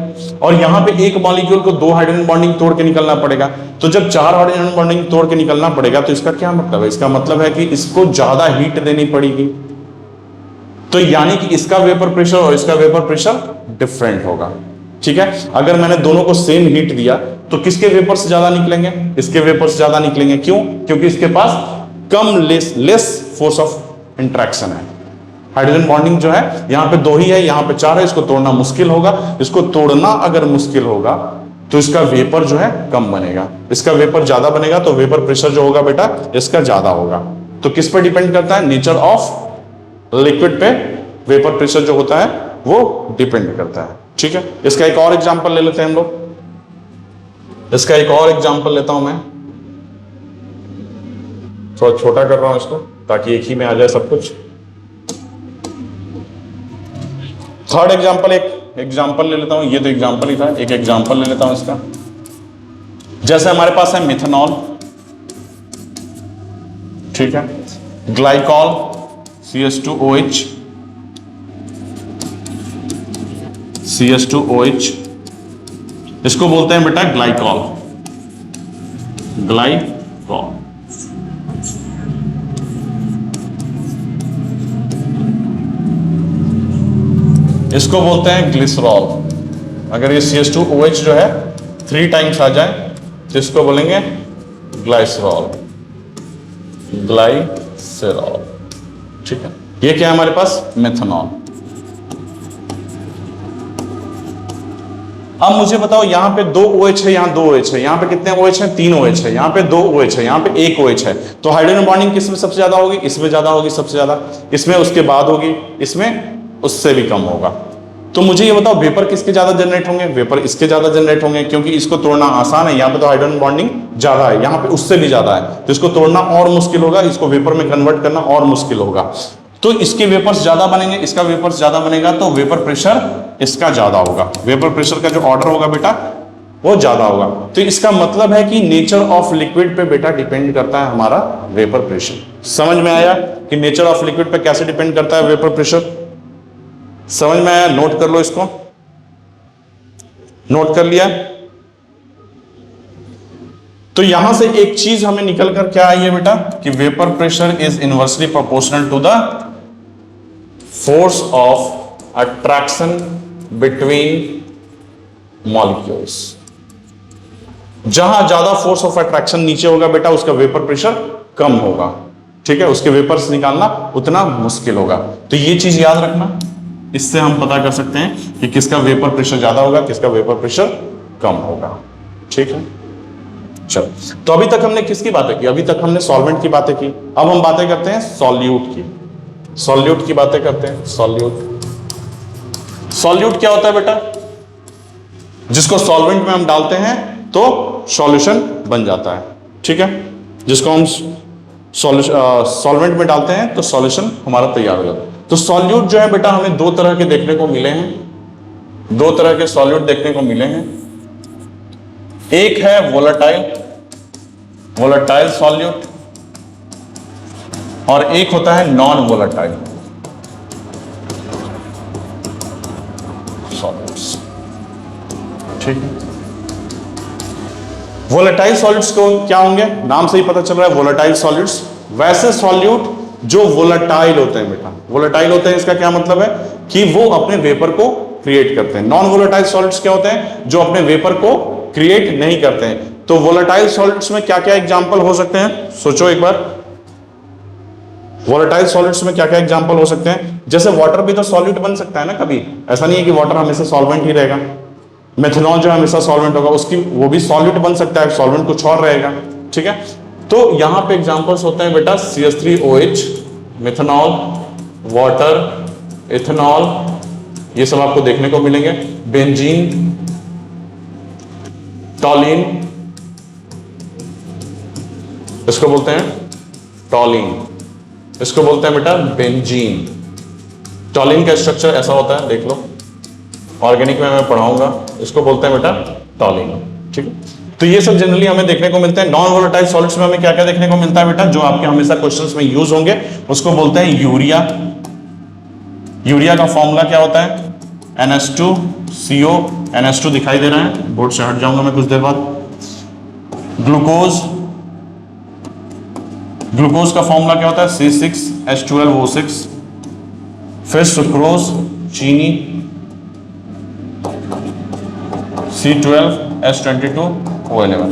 और यहाँ पे एक मॉलिक्यूल को 2 हाइड्रोजन बॉन्डिंग तोड़ के निकलना पड़ेगा। तो जब 4 हाइड्रोजन बॉन्डिंग तोड़ के निकलना पड़ेगा तो इसका क्या मतलब है? इसका मतलब है कि इसको ज्यादा हीट देनी पड़ेगी, तो यानी कि इसका वेपर प्रेशर और इसका वेपर प्रेशर डिफरेंट होगा। ठीक है, अगर मैंने दोनों को सेम हीट दिया तो किसके वेपर से ज्यादा निकलेंगे? इसके वेपर से ज्यादा निकलेंगे। क्यों? क्योंकि इसके पास लेस फोर्स ऑफ इंटरेक्शन है। हाइड्रोजन बॉन्डिंग जो है यहां पे 2 ही है, यहां पे 4 है, इसको तोड़ना मुश्किल होगा। इसको तोड़ना अगर मुश्किल होगा तो इसका वेपर जो है कम बनेगा, इसका वेपर ज्यादा बनेगा, तो वेपर प्रेशर जो होगा बेटा इसका ज्यादा होगा। तो किस पे डिपेंड करता है? नेचर ऑफ लिक्विड पे वेपर प्रेशर जो होता है वो डिपेंड करता है। ठीक है, इसका एक और एग्जांपल ले लेते हैं हम लोग। इसका एक और एग्जांपल लेता हूं मैं, थोड़ा छोटा कर रहा हूं इसको ताकि एक ही में आ जाए सब कुछ। थर्ड एग्जांपल, एक एग्जांपल ले लेता हूं, ये तो एग्जांपल ही था, एक एग्जांपल ले लेता हूं इसका। जैसे हमारे पास है मिथेनॉल, ठीक है, ग्लाइकॉल CH2OH, इसको बोलते हैं बेटा ग्लाइकॉल। इसको बोलते हैं ग्लिसरॉल। अगर ये CH2OH जो है 3 टाइम्स आ जाए तो इसको बोलेंगे ग्लाइसरॉल। ठीक है, ये क्या है हमारे पास, मेथनॉल। अब मुझे बताओ यहां पे 2 OH है, यहां 2 OH है, यहां पे कितने OH हैं, 3 OH है, यहां पे 2 OH है, यहां पे 1 OH है, तो हाइड्रोजन बॉन्डिंग किस में सबसे ज्यादा होगी, इसमें ज्यादा होगी, सबसे ज्यादा इसमें, उसके बाद होगी इसमें, उससे भी कम होगा। तो मुझे ये बताओ वेपर किसके ज्यादा जनरेट होंगे, वेपर इसके ज्यादा जनरेट होंगे, क्योंकि इसको तोड़ना आसान है, यहाँ पे तो हाइड्रोजन बॉन्डिंग ज्यादा है, यहाँ पे उससे भी ज्यादा है, तो इसको तोड़ना और मुश्किल होगा, इसको वेपर में कन्वर्ट करना और मुश्किल होगा। तो इसके वेपर्स ज्यादा बनेंगे, इसका वेपर्स ज्यादा बनेगा, तो वेपर प्रेशर इसका ज्यादा होगा, वेपर प्रेशर का जो ऑर्डर होगा बेटा वो ज्यादा होगा। तो इसका मतलब है कि नेचर ऑफ लिक्विड पे बेटा डिपेंड करता है हमारा वेपर प्रेशर। समझ में आया कि नेचर ऑफ लिक्विड पे कैसे डिपेंड करता है वेपर प्रेशर? समझ में आया? नोट कर लो इसको, नोट कर लिया? तो यहां से एक चीज हमें निकल कर क्या आई है बेटा कि vapour pressure is inversely proportional to the force of attraction between molecules. जहां ज्यादा फोर्स ऑफ अट्रैक्शन नीचे होगा बेटा उसका वेपर प्रेशर कम होगा, ठीक है, उसके वेपर्स निकालना उतना मुश्किल होगा। तो ये चीज याद रखना, इससे हम पता कर सकते हैं कि किसका वेपर प्रेशर ज्यादा होगा, किसका वेपर प्रेशर कम होगा, ठीक है। चलो, तो अभी तक हमने किसकी बातें की, अभी तक हमने सॉल्वेंट की बातें की, अब हम बातें करते हैं सॉल्यूट की, सॉल्यूट की बातें करते हैं। सॉल्यूट, सॉल्यूट क्या होता है बेटा? जिसको सॉल्वेंट में हम डालते हैं तो सॉल्यूशन बन जाता है, ठीक है, जिसको हम सॉल्वेंट में डालते हैं तो सॉल्यूशन हमारा तैयार हो जाता है। तो सॉल्यूट जो है बेटा हमें 2 तरह के देखने को मिले हैं, 2 तरह के सॉल्यूट देखने को मिले हैं। एक है वोलेटाइल, वोलेटाइल सॉल्यूट, और एक होता है नॉन वोलेटाइल सॉल्यूट्स, ठीक है। वोलेटाइल सॉल्यूट्स को क्या होंगे, नाम से ही पता चल रहा है वोलेटाइल सॉल्यूट्स, वैसे सॉल्यूट जो वोलेटाइल होते हैं बेटा, वोलेटाइल होते हैं इसका क्या मतलब है कि वो अपने वेपर को क्रिएट करते हैं। नॉन वोलेटाइल सॉल्यूट्स क्या होते हैं, जो अपने वेपर को क्रिएट नहीं करते हैं। तो वोलेटाइल सॉल्यूट्स में क्या क्या एग्जांपल हो सकते हैं, सोचो एक बार, वोलेटाइल सॉल्यूट्स में क्या क्या एग्जांपल हो सकते हैं? जैसे वाटर भी तो सॉल्यूट बन सकता है ना कभी, ऐसा नहीं है कि वाटर हमेशा सॉल्वेंट ही रहेगा। मेथनॉल जो हमेशा सॉल्वेंट होगा, उसकी वो भी सॉल्यूट बन सकता है, सॉल्वेंट कुछ और रहेगा, ठीक है। तो यहां पे एग्जांपल्स होते हैं बेटा CH3OH, मेथनॉल, वाटर, इथेनॉल, ये सब आपको देखने को मिलेंगे। बेंजीन, टॉलिन, इसको बोलते हैं टॉलिन, इसको बोलते हैं बेटा बेंजीन। टॉलिन का स्ट्रक्चर ऐसा होता है, देख लो, ऑर्गेनिक में मैं पढ़ाऊंगा, इसको बोलते हैं बेटा टॉलिन, ठीक है। तो ये सब जनरली हमें देखने को मिलते हैं। नॉन वोलेटाइल सॉलिड्स में हमें क्या क्या देखने को मिलता है बेटा, जो आपके हमेशा क्वेश्चंस में यूज होंगे, उसको बोलते हैं यूरिया। यूरिया का फॉर्मूला क्या होता है, NH2CO, NH2 दिखाई दे रहा है, बोर्ड से हट जाऊंगा मैं कुछ देर बाद। ग्लूकोज, ग्लूकोज का फॉर्मूला क्या होता है, C6H12O6। फिर सुक्रोज, चीनी, C12H22O11,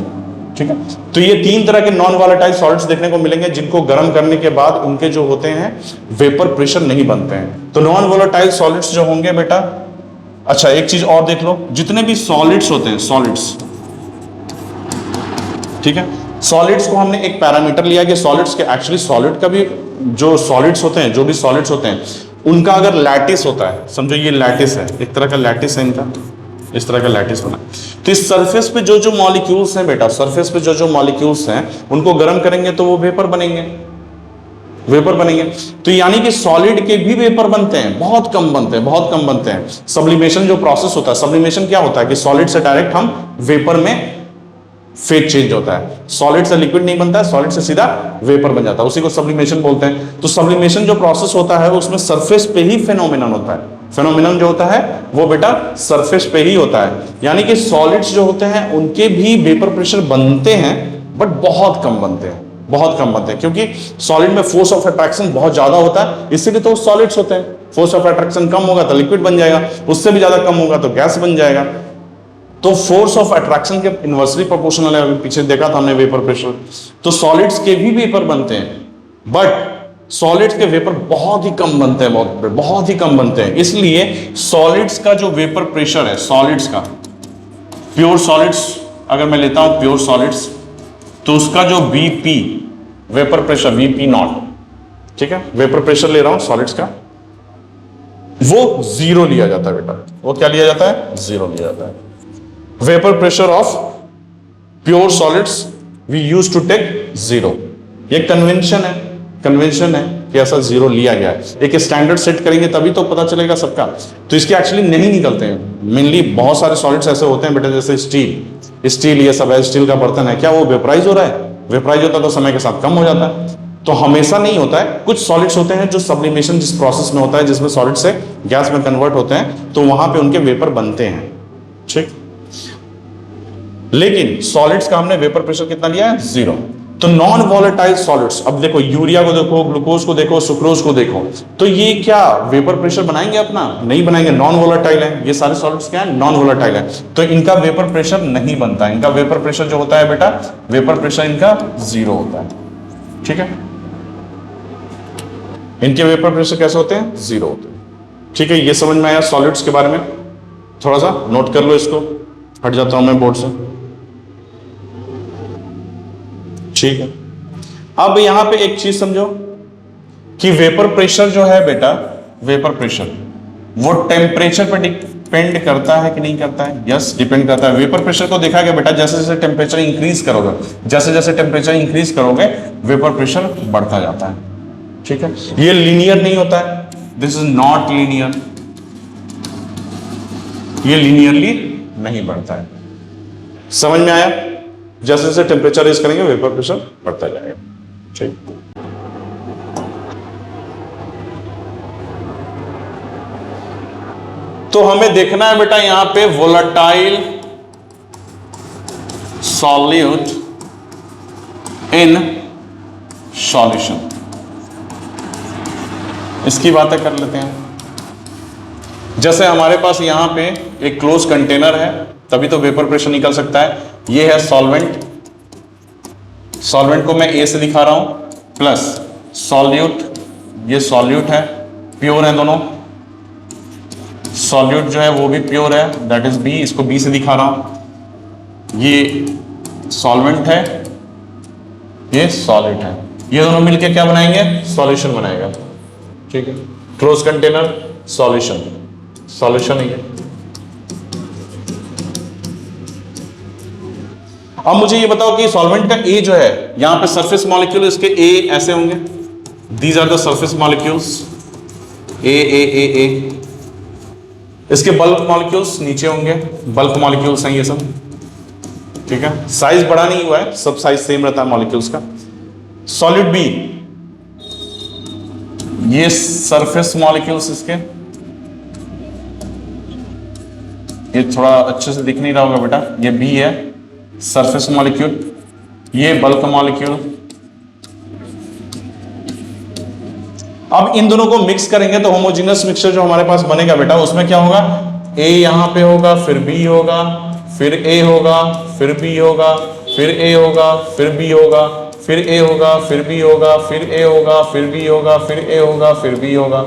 ठीक है। तो ये 3 तरह के नॉन वोलेटाइल सॉल्ट्स देखने को मिलेंगे, जिनको गर्म करने के बाद उनके जो होते हैं वेपर प्रेशर नहीं बनते हैं। तो नॉन वोलेटाइल सॉलिड्स जो होंगे बेटा, अच्छा एक चीज और देख लो, जितने भी सॉलिड्स होते हैं, सॉलिड्स, ठीक है, सॉलिड्स को हमने एक पैरामीटर लिया कि सॉलिड्स के एक्चुअली सॉलिड का भी जो सॉलिड्स होते हैं, जो भी सॉलिड्स होते हैं, उनका अगर लैटिस होता है, समझो ये लैटिस है, एक तरह का लैटिस है इनका, इस तरह का लैटिस बना, तो इस सरफेस पे जो जो मॉलिक्यूल्स हैं बेटा, सरफेस पे जो जो मॉलिक्यूल्स हैं उनको गर्म करेंगे तो वो वेपर बनेंगे, वेपर बनेंगे। तो यानी कि सॉलिड के भी वेपर बनते हैं, बहुत कम बनते हैं, बहुत कम बनते हैं। सब्लिमेशन जो प्रोसेस होता है, सब्लिमेशन क्या होता है कि सॉलिड से डायरेक्ट हम वेपर में फेज चेंज होता है, सॉलिड से लिक्विड नहीं बनता है, सॉलिड से सीधा वेपर बन जाता है, उसी को सब्लिमेशन बोलते हैं। तो सब्लिमेशन जो प्रोसेस होता है उसमें सरफेस पे ही फेनोमेनन होता है, फेनोमेनन जो होता है वो बेटा सरफेस पे ही होता है। यानी कि सॉलिड्स जो होते हैं उनके भी वेपर प्रेशर बनते हैं, बट बहुत कम बनते हैं, बहुत कम बनते हैं, क्योंकि सॉलिड में फोर्स ऑफ अट्रैक्शन बहुत ज्यादा होता है, इसीलिए तो सॉलिड्स होते हैं। फोर्स ऑफ अट्रैक्शन कम होगा तो लिक्विड बन जाएगा, उससे भी ज्यादा कम होगा तो गैस बन जाएगा। तो फोर्स ऑफ अट्रैक्शन के इनवर्सली प्रोपोर्शनल है, पीछे देखा था हमने वेपर प्रेशर। तो सॉलिड्स के भी वेपर बनते हैं, बट सॉलिड्स के वेपर बहुत ही कम बनते हैं, बहुत ही कम बनते हैं। इसलिए सॉलिड्स का जो वेपर प्रेशर है, सॉलिड्स का, प्योर सॉलिड्स अगर मैं लेता हूं प्योर सॉलिड्स, तो उसका जो Vp vapour pressure, Vp not, ठीक है, वेपर प्रेशर ले रहा हूं सॉलिड्स का, वो जीरो लिया जाता है बेटा। वो क्या लिया जाता है? जीरो लिया जाता है। Vapour pressure of pure solids we use to take zero. ये कन्वेंशन है कि ऐसा जीरो लिया गया है। एक स्टैंडर्ड सेट करेंगे तभी तो पता चलेगा सबका। तो इसके एक्चुअली नहीं निकलते हैं। मेनली बहुत सारे सॉलिड्स ऐसे होते हैं बेटा, जैसे स्टील ये सब है, स्टील का बर्तन है, क्या वो वेपराइज हो रहा है? वेपराइज होता तो समय के साथ कम हो जाता है। तो हमेशा नहीं होता है। कुछ सॉलिड्स होते हैं जो सब्लिमेशन जिस प्रोसेस में होता है, जिसमें सॉलिड से गैस में कन्वर्ट होते हैं, तो वहां पे उनके वेपर बनते हैं, ठीक। लेकिन सॉलिड्स का हमने वेपर प्रेशर कितना लिया है? जीरो। तो नॉन वॉलेटाइल सॉलिड्स, अब देखो यूरिया को देखो, ग्लूकोज को देखो, सुक्रोज को देखो, तो ये क्या वेपर प्रेशर बनाएंगे अपना? नहीं बनाएंगे, नॉन वॉलेटाइल है। ये सारे सॉलिड्स क्या है? नॉन वॉलेटाइल है। तो इनका वेपर प्रेशर नहीं बनता। इनका वेपर प्रेशर जो होता है बेटा, वेपर प्रेशर इनका जीरो होता है, ठीक है। इनके वेपर प्रेशर कैसे होते हैं? जीरो होते हैं, ठीक है। ये समझ में आया सॉलिड्स के बारे में? थोड़ा सा नोट कर लो इसको। हट जाता हूं मैं बोर्ड से, ठीक है। अब यहां पे एक चीज समझो कि वेपर प्रेशर जो है बेटा, वेपर प्रेशर वो टेम्परेचर पर डिपेंड करता है कि नहीं करता है? यस, डिपेंड करता है। वेपर प्रेशर को देखा गया बेटा, जैसे जैसे टेम्परेचर इंक्रीज करोगे, जैसे जैसे टेम्परेचर इंक्रीज करोगे, वेपर प्रेशर बढ़ता जाता है, ठीक है। ये लीनियर नहीं होता है, दिस इज नॉट लीनियर, ये लीनियरली नहीं बढ़ता है। समझ में आया? जैसे जैसे टेम्परेचर रेज करेंगे वेपर प्रेशर बढ़ता जाएगा, ठीक। तो हमें देखना है बेटा यहां पे वोलेटाइल सॉल्यूट इन सॉल्यूशन, इसकी बातें कर लेते हैं। जैसे हमारे पास यहां पे एक क्लोज कंटेनर है, तभी तो वेपर प्रेशर निकल सकता है। ये है सॉल्वेंट, सॉल्वेंट को मैं ए से दिखा रहा हूं, प्लस सॉल्यूट, ये सॉल्यूट है, प्योर है दोनों। सॉल्यूट जो है वो भी प्योर है, दैट इज बी, इसको बी से दिखा रहा हूं। ये सॉल्वेंट है, ये सॉलिड है, ये दोनों मिलके क्या बनाएंगे? सॉल्यूशन बनाएगा, ठीक है। क्लोज कंटेनर सॉल्यूशन, सॉल्यूशन ही है। अब मुझे ये बताओ कि सॉल्वेंट का ए जो है, यहां पे सरफेस मॉलिक्यूल इसके ए ऐसे होंगे, these are the surface molecules, A. इसके बल्क मॉलिक्यूल्स नीचे होंगे, बल्क मॉलिक्यूल्स हैं ये सब, ठीक है। साइज बड़ा नहीं हुआ है, सब साइज सेम रहता है मॉलिक्यूल्स का। सॉलिड बी, ये सरफेस मॉलिक्यूल्स इसके, ये थोड़ा अच्छे से दिख नहीं रहा होगा बेटा, ये बी है सरफेस मॉलिक्यूल, ये बल्क मॉलिक्यूल। अब इन दोनों को मिक्स करेंगे तो होमोजेनियस मिक्सचर जो हमारे पास बनेगा बेटा, उसमें क्या होगा? ए यहां पे होगा, फिर बी होगा, फिर ए होगा, फिर बी होगा, फिर ए होगा, फिर बी होगा, फिर ए होगा, फिर बी होगा, फिर ए होगा, फिर बी होगा, फिर ए होगा, फिर बी होगा।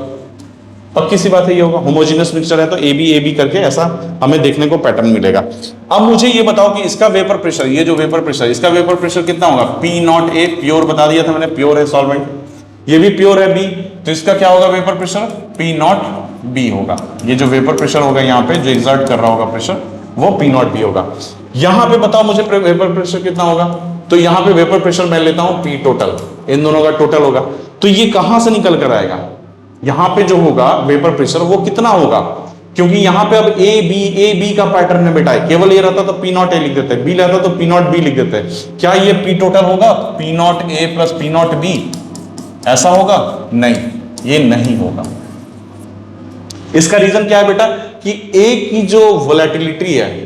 पक्की सी बात है, ये होगा। होमोजेनियस मिक्सचर है तो ए बी करके ऐसा हमें देखने को पैटर्न मिलेगा। अब मुझे ये बताओ कि इसका वेपर प्रेशर, ये जो वेपर प्रेशर, इसका वेपर प्रेशर कितना होगा? पी नॉट ए, प्योर बता दिया था मैंने, प्योर है सॉल्वेंट, ये भी प्योर है बी, तो इसका क्या होगा vapour pressure? P not B होगा। ये जो वेपर प्रेशर होगा यहाँ पे जो एग्जर्ट कर रहा होगा प्रेशर, वो पी नॉट बी होगा। यहां पे बताओ मुझे वेपर प्रेशर कितना होगा? तो यहां पे वेपर प्रेशर मैं लेता हूं पी टोटल, इन दोनों का टोटल होगा। तो ये कहां से निकल कर आएगा? यहां पे जो होगा वेपर प्रेशर वो कितना होगा? क्योंकि यहां पे अब ए बी का पैटर्न में बेटा है, केवल ये रहता तो पी नॉट ए लिख देते, बी रहता तो पी नॉट बी लिख देते। क्या ये पी टोटल होगा? P not A plus P not B, ऐसा होगा? नहीं, ये नहीं होगा। इसका रीजन क्या है बेटा? कि ए की जो वोलेटिलिटी है,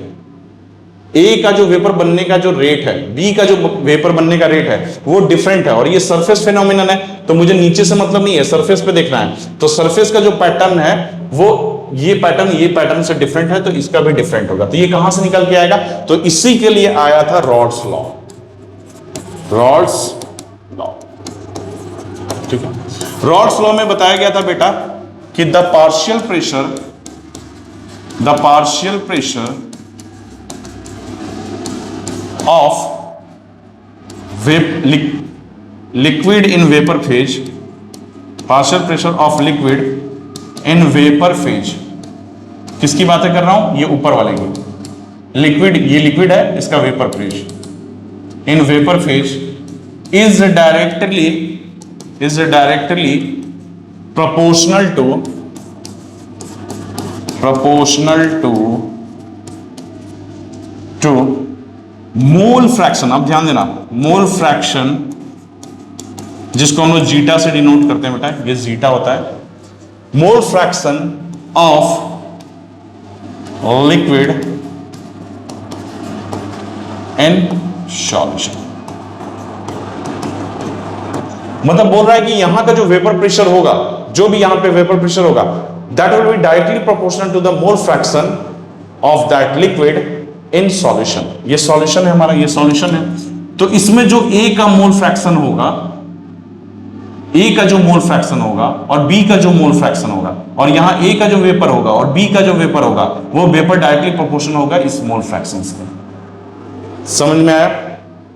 ए का जो वेपर बनने का जो रेट है, बी का जो वेपर बनने का रेट है, वो डिफरेंट है। और ये सरफेस फेनोमेनन है, तो मुझे नीचे से मतलब नहीं है, सरफेस पे देखना है। तो सरफेस का जो पैटर्न है वो ये पैटर्न से डिफरेंट है, तो इसका भी डिफरेंट होगा। तो ये कहां से निकल के आएगा? तो इसी के लिए आया था रॉड्स लॉ, रॉड्स लॉ, ठीक है। रॉड्स लॉ में बताया गया था बेटा कि the partial pressure of liquid in vapour phase, partial pressure of liquid in vapour phase, किसकी बातें कर रहा हूं, ये ऊपर वाले की। लिक्विड, ये लिक्विड है, इसका vapour phase, in vapour phase is directly proportional to mole fraction. अब ध्यान देना, मोल फ्रैक्शन जिसको हम लोग जीटा से डिनोट करते हैं बेटा, ये जीटा होता है, मोल fraction of liquid in solution. मतलब बोल रहा है कि यहां का जो वेपर प्रेशर होगा, जो भी यहां पे वेपर प्रेशर होगा, that will be directly proportional to the mole fraction of that liquid in solution. ये सॉल्यूशन है हमारा, ये सॉल्यूशन है, तो इसमें जो ए का मोल फ्रैक्शन होगा, ए का जो मोल फ्रैक्शन होगा और बी का जो मोल फ्रैक्शन होगा, और यहां ए का जो वेपर होगा और बी का जो वेपर होगा, वो वेपर डायरेक्टली प्रोपोर्शनल होगा इस मोल फ्रैक्शन से। समझ में आया?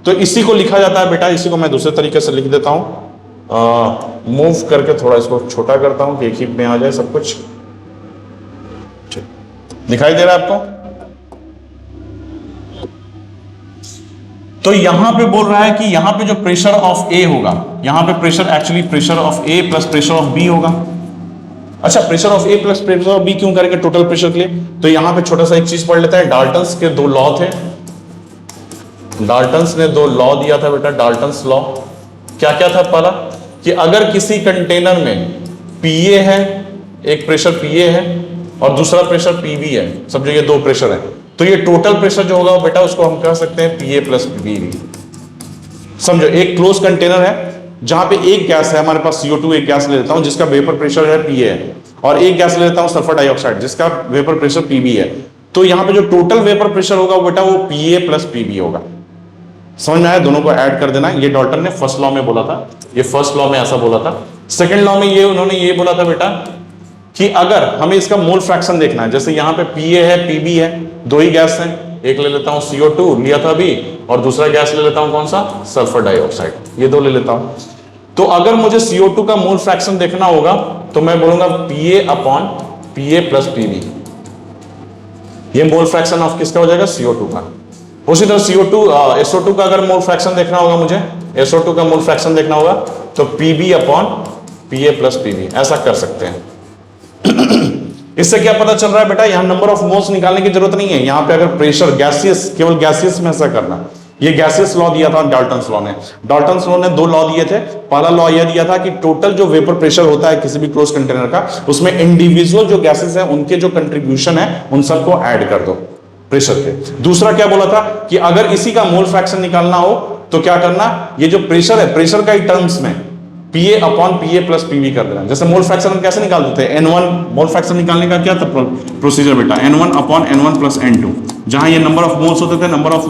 तो इसी को लिखा जाता है बेटा, इसी को मैं दूसरे तरीके से लिख देता हूं, मूव करके थोड़ा इसको छोटा करता हूं कि एक ही में आ जाए सब कुछ। दिखाई दे रहा है आपको? तो यहां पे बोल रहा है कि यहां पे जो प्रेशर ऑफ ए होगा, यहां पे pressure actually pressure of A plus pressure of B होगा। अच्छा, pressure of A plus pressure of B क्यों करेंगे टोटल प्रेशर के लिए? तो यहां पे छोटा सा एक चीज पढ़ लेता है, डाल्टन्स के दो लॉ थे। डाल्टन्स ने दो लॉ दिया था बेटा, डाल्टन्स लॉ। क्या क्या था? पहला कि अगर किसी कंटेनर में पीए है, एक प्रेशर पीए है और दूसरा प्रेशर पीबी है, समझो ये दो प्रेशर है, तो ये टोटल प्रेशर जो होगा बेटा उसको हम कह सकते हैं पीए प्लस पीबी। समझो एक क्लोज कंटेनर है जहां पे एक गैस है, हमारे पास CO2 एक गैस ले लेता हूं जिसका वेपर प्रेशर है पीए है, और एक गैस ले लेता हूं सल्फर डाइऑक्साइड जिसका वेपर प्रेशर पीबी है। तो यहां पे जो टोटल वेपर प्रेशर होगा बेटा वो पीए प्लस पीबी होगा। समझ में आया? दोनों को ऐड कर देना। ये डॉल्टन ने फर्स्ट लॉ में बोला था, ये फर्स्ट लॉ में ऐसा बोला था। सेकंड लॉ में ये उन्होंने ये बोला था बेटा कि अगर हमें इसका मोल फ्रैक्शन देखना है, जैसे यहां पे पीए है पीबी है, दो ही गैस हैं, एक ले लेता हूं CO2 लिया था अभी, और दूसरा गैस ले लेता हूं कौन सा, सल्फर डाइऑक्साइड, ये दो ले लेता हूं। तो अगर मुझे CO2 का मोल फ्रैक्शन देखना होगा तो मैं बोलूंगा पीए अपॉन पीए प्लस पीबी। ये मोल फ्रैक्शन ऑफ किसका हो जाएगा? CO2 का। उसी तरह SO2 का अगर मोल फ्रैक्शन देखना होगा मुझे, SO2 का मोल फ्रैक्शन देखना होगा तो PB upon PA plus PB, ऐसा कर सकते हैं। इससे क्या पता चल रहा है बेटा? यहां नंबर ऑफ मोल्स निकालने की जरूरत नहीं है, यहां पे अगर प्रेशर गैसियस, केवल गैसियस में ऐसा करना। ये गैसियस लॉ दिया था डाल्टन्स लॉ ने। डाल्टन्स लॉ ने दो लॉ दिए थे। पहला लॉ यह दिया था कि टोटल जो वेपर प्रेशर होता है किसी भी क्लोज कंटेनर का, उसमें इंडिविजुअल जो गैसेस हैं उनके जो कंट्रीब्यूशन है उन सबको ऐड कर दो प्रेशर के। दूसरा क्या बोला था कि अगर इसी का मोल फ्रैक्शन निकालना हो तो क्या करना, ये जो प्रेशर है प्रेशर का ही टर्म्स में PA upon PA plus PB कर देना। जैसे मोल फ्रैक्शन हम कैसे निकाल देते हैं, N1 मोल फ्रैक्शन निकालने का क्या था प्रोसीजर बेटा, N1 upon N1 plus N2, जहां ये नंबर ऑफ मोल्स होते थे, नंबर ऑफ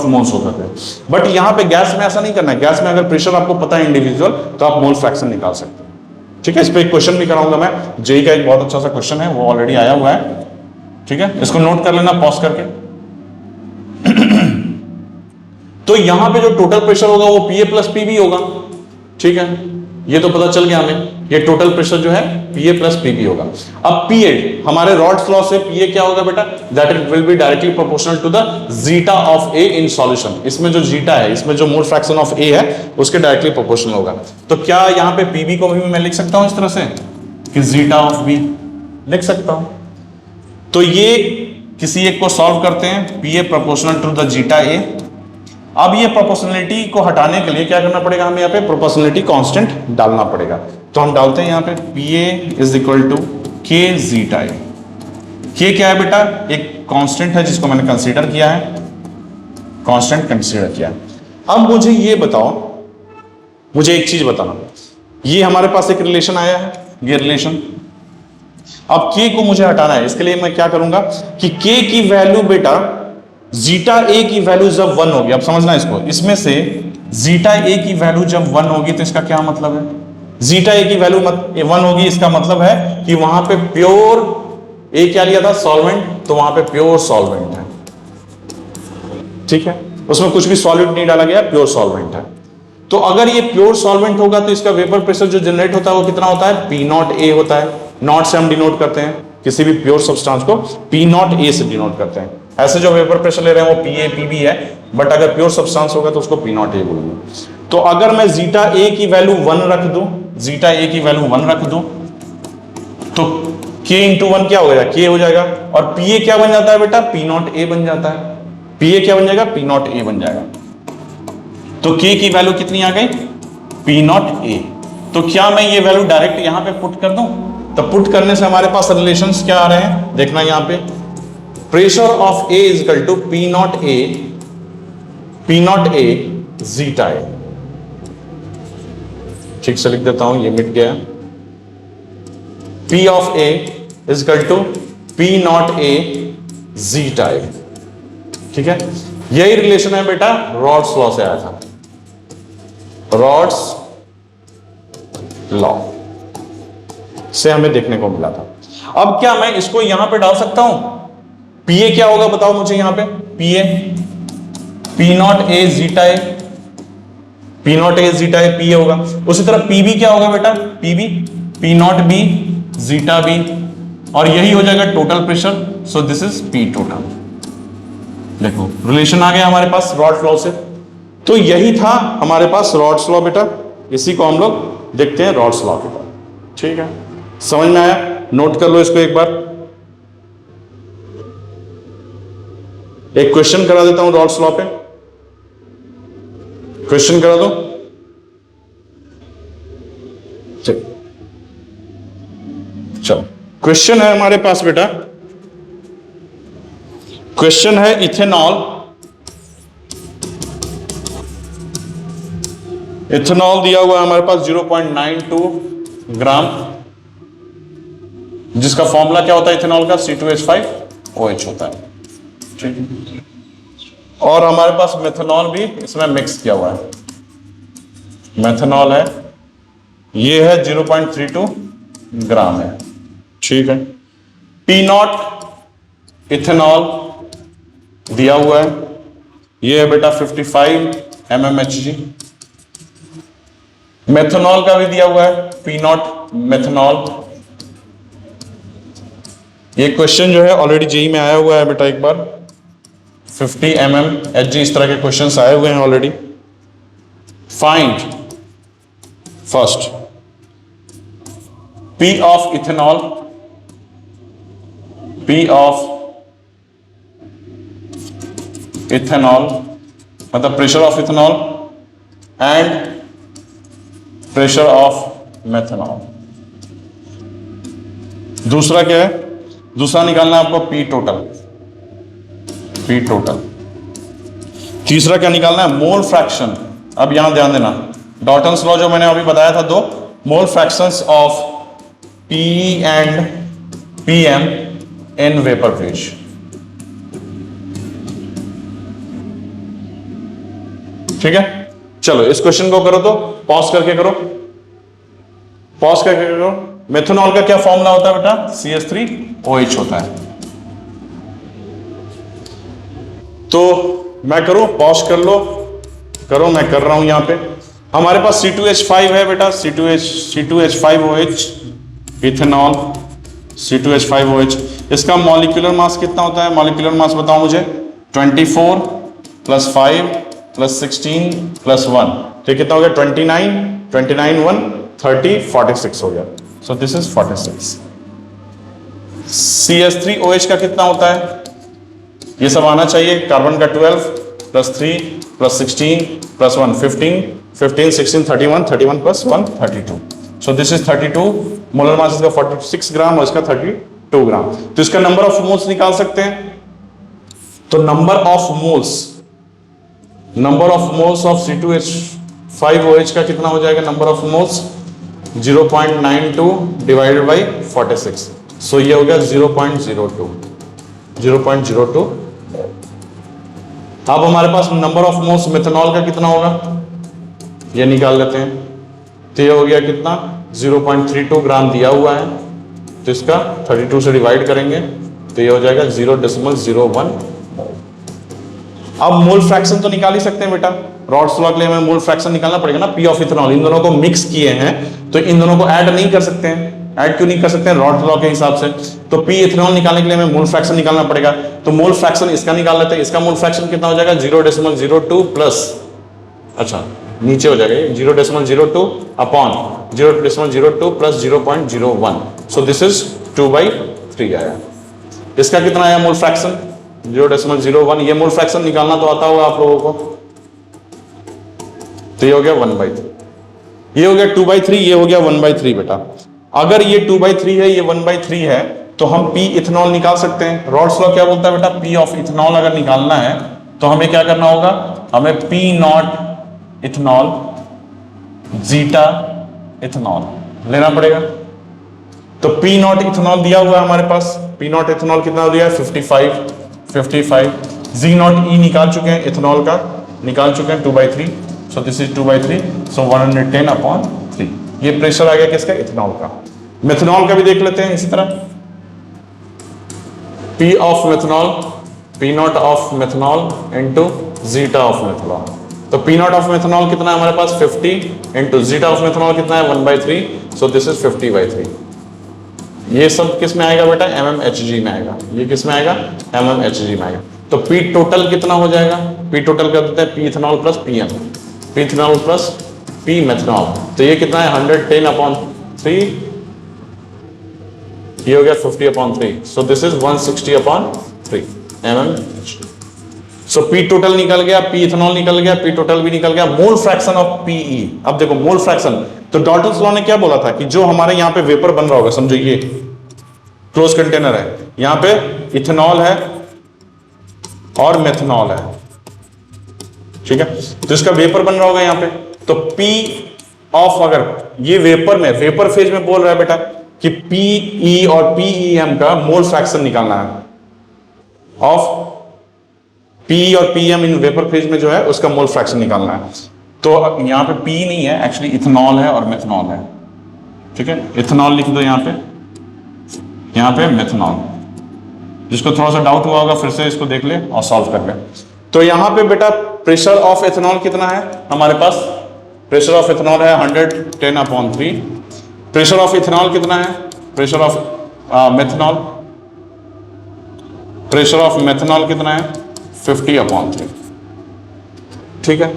मोल्स होते थे। बट यहां पे गैस में ऐसा नहीं करना है। गैस में अगर प्रेशर आपको पता है इंडिविजुअल तो आप मोल फ्रैक्शन निकाल सकते हैं। ठीक है, इस पे एक क्वेश्चन भी कराऊंगा मैं, जेई का एक बहुत अच्छा सा क्वेश्चन है, वो ऑलरेडी आया हुआ है। ठीक है, इसको नोट कर लेना पॉज करके। तो यहां पे जो टोटल प्रेशर होगा वो PA प्लस PB होगा। ठीक है, ये तो पता चल गया हमें, ये टोटल प्रेशर जो है PA प्लस PB होगा। अब PA हमारे रॉड्स लॉ से PA क्या होगा बेटा, that it will be directly proportional to the zeta of A in solution. इसमें जो जीटा है, इसमें जो मोल फ्रैक्शन ऑफ A है उसके डायरेक्टली प्रोपोर्शनल होगा। तो क्या यहां पे PB को भी मैं लिख सकता हूं इस तरह से कि जीटा ऑफ B लिख सकता हूं। तो ये किसी एक को सॉल्व करते हैं, PA proportional to the zeta A। अब ये प्रोपोर्शनलिटी को हटाने के लिए क्या करना पड़ेगा, हमें यहाँ पे प्रोपोर्शनलिटी कांस्टेंट डालना पड़ेगा। तो हम डालते हैं यहाँ पे PA is equal to K zeta A। K क्या है बेटा, एक कांस्टेंट है जिसको मैंने कंसीडर किया है, कांस्टेंट कंसीडर किया है। अब मुझे ये बताओ, मुझे एक चीज बताना, ये हमारे पास एक रिलेशन आया है, ये रिलेशन। अब K को मुझे हटाना है, इसके लिए मैं क्या करूंगा कि K की वैल्यू बेटा जीटा A की वैल्यू जब 1 होगी, अब समझना इसको, इसमें से जीटा A की वैल्यू जब 1 होगी तो इसका क्या मतलब है, जीटा ए की वैल्यू 1 होगी, इसका मतलब है कि वहां पे प्योर ए क्या लिया था, सॉल्वेंट, तो वहां पे प्योर सॉल्वेंट है। ठीक है, उसमें कुछ भी सॉलिड नहीं डाला गया, प्योर सॉल्वेंट है। तो अगर ये प्योर सॉल्वेंट होगा तो इसका वेपर प्रेशर जो जनरेट होता है वो कितना होता है, पी नॉट ए होता है। नॉट से हम डिनोट करते हैं किसी भी प्योर सब्सटेंस को, पी नॉट ए से डिनोट करते हैं। ऐसे जो वेपर प्रेशर ले रहे हैं वो पी ए पी बी है, बट अगर प्योर सब्सटेंस होगा तो उसको पी नॉट ए बोलेंगे। तो अगर मैं जीटा ए की वैल्यू 1 रख दूं, जीटा ए की वैल्यू 1 रख दूं, तो K इंटू 1 क्या हो जाएगा, K हो जाएगा, और पी ए क्या बन जाता है बेटा, पी नॉट ए बन जाता है। पी ए क्या बन जाएगा, पी नॉट ए बन जाएगा। तो K की वैल्यू कितनी आ गई, पी नॉट ए। तो क्या मैं ये वैल्यू डायरेक्ट यहां पे पुट कर दूं, तो पुट करने से हमारे पास रिलेशंस क्या आ रहे हैं, देखना यहां पे, pressure of A is equal to P not A zeta A. ठीक से लिख देता हूं, ये मिट गया। P of A is equal to P not A zeta A. ठीक है, यही रिलेशन है बेटा, रॉड्स लॉ से आया था, रॉड्स लॉ से हमें देखने को मिला था। अब क्या मैं इसको यहां पे डाल सकता हूं, पी ए क्या होगा बताओ मुझे, यहां पे P A, P not A zeta A, P not A zeta A P A होगा। उसी तरह पी बी क्या होगा बेटा, P B, P not B zeta B, और यही हो जाएगा total pressure. So this is P total. देखो रिलेशन आ गया हमारे पास रॉड्स लॉ से। तो यही था हमारे पास रॉड्स लॉ बेटा, इसी को हम लोग देखते हैं रॉड्स लॉ के बाद। ठीक है, समझ में आया, नोट कर लो इसको एक बार। एक क्वेश्चन करा देता हूं रॉड्स लॉ पे, क्वेश्चन करा दो। चलो क्वेश्चन है हमारे पास बेटा, क्वेश्चन है इथेनॉल, इथेनॉल दिया हुआ है हमारे पास 0.92 ग्राम, जिसका फॉर्मूला क्या होता है इथेनॉल का, C2H5OH होता है। ठीक, और हमारे पास मेथनॉल भी इसमें मिक्स किया हुआ है, मेथनॉल है, ये है 0.32 ग्राम है। ठीक है, पी नॉट इथेनॉल दिया हुआ है, ये है बेटा 55 mmHg। मेथनॉल का भी दिया हुआ है, पी नॉट मेथनॉल। ये क्वेश्चन जो है ऑलरेडी जेई में आया हुआ है बेटा, एक बार 50 mmHg, इस तरह के क्वेश्चंस आए हुए हैं already. Find first P of ethanol, P of ethanol मतलब pressure of ethanol and pressure of methanol. दूसरा क्या है, दूसरा निकालना है आपको P टोटल, P टोटल। तीसरा क्या निकालना है, मोल फ्रैक्शन। अब यहां ध्यान देना, डॉल्टन्स लॉ जो मैंने अभी बताया था, 2 mole fractions of P and PM in vapour phase. ठीक है, चलो इस क्वेश्चन को करो, तो पॉज करके करो, पॉज करके करो। मेथनॉल का क्या फॉर्मूला होता है बेटा, CH3OH होता है। तो मैं करूं, पॉज कर लो, करो, मैं कर रहा हूं। यहां पे हमारे पास C2H5 है बेटा, C2H5OH इथेनॉल, C2H5OH। इसका मॉलिक्यूलर मास कितना होता है, मॉलिक्यूलर मास बताओ मुझे, 24 + 5 + 16 + 1, तो कितना हो गया, 29, 29 1 30 46 हो गया। सो दिस इज 46। CH3OH का कितना होता है, ये सब आना चाहिए, कार्बन का 12 + 3 + 16 + 1 15 15 16 31 31 + 1 32। सो दिस इज 32। मोलर मास इसका 46 ग्राम और इसका 32 ग्राम। तो इसका नंबर ऑफ मोल्स निकाल सकते हैं। तो number of moles of C2H5OH का कितना हो जाएगा, number of moles 0.92 divided by 46। सो ये हो गया 0.02। अब हमारे पास नंबर ऑफ मोल्स मेथनॉल का कितना होगा, ये निकाल लेते हैं। तो ये हो गया कितना 0.32 ग्राम दिया हुआ है, तो इसका 32 से डिवाइड करेंगे तो ये हो जाएगा 0.01। अब मोल फ्रैक्शन तो निकाल ही सकते हैं बेटा, रॉल्स लॉ के लिए हमें मोल फ्रैक्शन निकालना पड़ेगा ना, पी ऑफ इथेनॉल। इन दोनों को मिक्स किए हैं तो इन दोनों को ऐड नहीं कर सकते हैं, ऐड क्यों नहीं कर सकते हैं रॉल्स लॉ के हिसाब से, तो पी इथेनॉल निकालने के लिए हमें मोल फ्रैक्शन निकालना पड़ेगा। तो मोल फ्रैक्शन इसका निकाल लेते हैं, इसका मोल फ्रैक्शन कितना हो जाएगा 0.02 प्लस, अच्छा नीचे हो जाएगा 0.02 upon 0.02 plus 0.01, so this is 2/3 आया। इसका कितना आया मोल फ्रैक्शन 0.01, ये मोल फ्रैक्शन निकालना तो आता होगा आप लोगों को, तो ये हो गया 1/3, ये हो गया 2/3, ये हो गया 1/3 बेटा। अगर ये 2/3 है, ये 1/3 है, तो हम पी इथेनॉल निकाल सकते हैं। रॉल्स लॉ क्या बोलता है बेटा, पी ऑफ इथेनॉल अगर निकालना है तो हमें क्या करना होगा, हमें P not ethanol zeta ethanol लेना पड़ेगा। तो पी नॉट इथेनॉल दिया हुआ है हमारे पास, पी नॉट इथेनॉल कितना दिया है 55, जी नॉट ई निकाल चुके हैं, इथेनॉल का निकाल चुके हैं 2/3, सो दिस इज 2/3, सो 110/3। ये प्रेशर आ गया किसका, इथेनॉल का। मेथनॉल का भी देख लेते हैं इसी तरह, P of methanol, P not of methanol into zeta of methanol. तो पी नॉट ऑफ मेथनॉल कितना है हमारे पास 50 इंटू जीटा ऑफ मेथनॉल कितना है 1/3, सो दिस इज 50/3। ये सब किस में आएगा बेटा, mmHg में आएगा, ये किस में आएगा mmHg में आएगा। तो पी टोटल कितना हो जाएगा, पी टोटल कर देते हैं P ethanol plus P M, P ethanol plus P methanol, तो ये कितना है 110/3, ये हो गया 50/3, so this is 160/3 mmHg। So P total निकल गया, पी इथेनॉल निकल गया, पी टोटल भी निकल गया, मोल फ्रैक्शन ऑफ पीई। अब देखो मोल फ्रैक्शन, तो डाल्टन्स लॉ ने क्या बोला था कि जो हमारे यहां पे वेपर बन रहा होगा, समझो ये क्लोज कंटेनर है, यहां पे इथेनॉल है और मेथनॉल है, ठीक है, तो इसका वेपर बन रहा होगा यहां पे, तो पी ऑफ, अगर ये वेपर में, वेपर फेज में बोल रहा है बेटा कि पीई और पीईएम का मोल फ्रैक्शन निकालना है, ऑफ पी और पीएम इन वेपर फेज में जो है उसका मोल फ्रैक्शन निकालना है। तो यहां पे पी नहीं है, एक्चुअली इथेनॉल है और मेथनॉल है, ठीक है, इथेनॉल लिख दो यहां पे मेथनॉल। जिसको थोड़ा सा डाउट हुआ होगा फिर से इसको देख ले और सॉल्व कर ले। तो यहां पे बेटा प्रेशर ऑफ इथेनॉल कितना है हमारे पास, प्रेशर ऑफ इथेनॉल है 110/3, प्रेशर ऑफ इथेनॉल कितना है, pressure of methanol, pressure of methanol कितना है 50/3, ठीक है।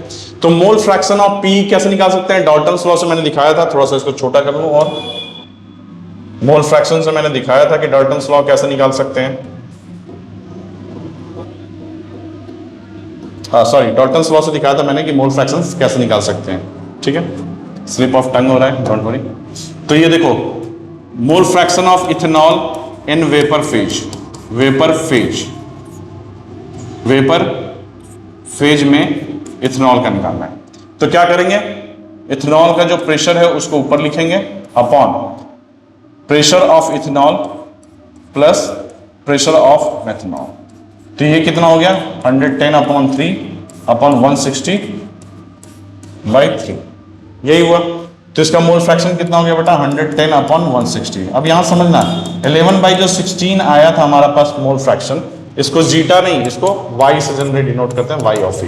तो मोल फ्रैक्शन ऑफ पी कैसे निकाल सकते हैं, डाल्टन्स लॉ से मैंने दिखाया था, थोड़ा सा इसको छोटा कर लूं, और मोल फ्रैक्शन से मैंने दिखाया था कि डाल्टन्स लॉ कैसे निकाल सकते हैं, सॉरी डाल्टन्स लॉ से दिखाया था मैंने कि मोल फ्रैक्शन कैसे निकाल सकते हैं, ठीक है, स्लिप ऑफ टंग हो रहा है, डोंट वरी। तो ये देखो mole fraction of ethanol in vapour phase, vapour phase में इथेनॉल का निकालना है। तो क्या करेंगे, इथेनॉल का जो प्रेशर है उसको ऊपर लिखेंगे upon pressure of ethanol plus pressure of methanol. तो ये कितना हो गया 110/3/160/3, यही हुआ। तो इसका मोल फ्रैक्शन कितना हो गया बेटा 110/160। अब यहां समझना 11/16 आया था हमारा पास मोल फ्रैक्शन, इसको जीटा नहीं, इसको वाई से जनरली डिनोट करते हैं, वाई ऑफ ई,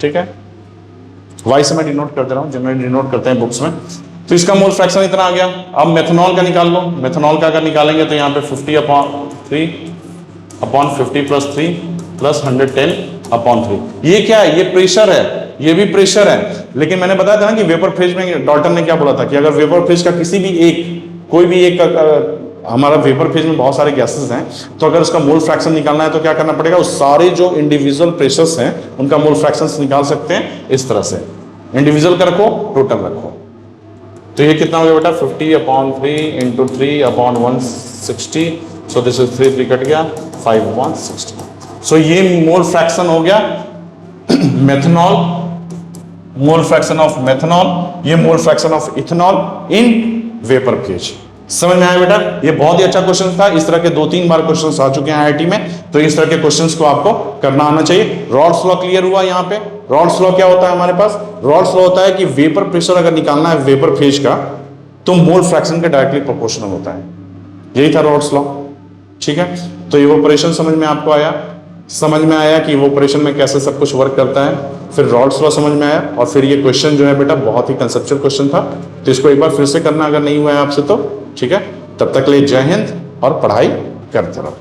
ठीक है, वाई से मैं डिनोट कर दे रहा हूं, जनरली डिनोट करते हैं बुक्स में। तो इसका मोल फ्रैक्शन इतना आ गया। अब मेथनॉल का निकाल लो, मेथनॉल का अगर निकालेंगे तो यहाँ पे 50/3/50 + 3 + 110/3। ये क्या है, ये प्रेशर है, ये भी प्रेशर है, लेकिन मैंने बताया था ना कि वेपर फेज में डाल्टन ने क्या बोला था कि अगर वेपर फेज का किसी भी एक, कोई भी एक हमारा वेपर फेज में बहुत सारे गैसेस हैं, तो अगर उसका मोल फ्रैक्शन निकालना है तो क्या करना पड़ेगा, उस सारे जो इंडिविजुअल प्रेशर्स हैं उनका मोल फ्रैक्शन निकाल सकते हैं इस तरह से, इंडिविजुअल का रखो, टोटल रखो। तो ये कितना हो गया बेटा 50/3 × 3/160, सो दिस इज 3 कट गया 5/160। सो ये मोल फ्रैक्शन हो गया methanol, mole fraction of methanol, ये mole fraction of ethanol in vapour phase. समझ में आया बेटा? ये बहुत ही अच्छा क्वेश्चन था। इस तरह के 2-3 बार क्वेश्चंस आ चुके हैं आईआईटी में, तो इस तरह के क्वेश्चंस को आपको करना आना चाहिए। रॉल्स लॉ क्लियर हुआ यहाँ पे। रॉल्स लॉ क्या होता है हमारे पास? रॉल्स लॉ होता है कि वेपर प्रेशर अगर निकालना है वेपर फेज का, तो मोल फ्रैक्शन के डायरेक्टली प्रोपोर्शनल होता है। यही था रॉल्स लॉ। ठीक है, तो इवेपोरेशन समझ में आपको आया, समझ में आया कि इवेपोरेशन में कैसे सब कुछ वर्क करता है, फिर रॉल्स लॉ समझ में आया, और फिर ये क्वेश्चन जो है बेटा बहुत ही कंसेप्चुअल क्वेश्चन था, तो इसको एक बार फिर से करना अगर नहीं हुआ है आपसे तो। ठीक है, तब तक के लिए जय हिंद और पढ़ाई करते रहो।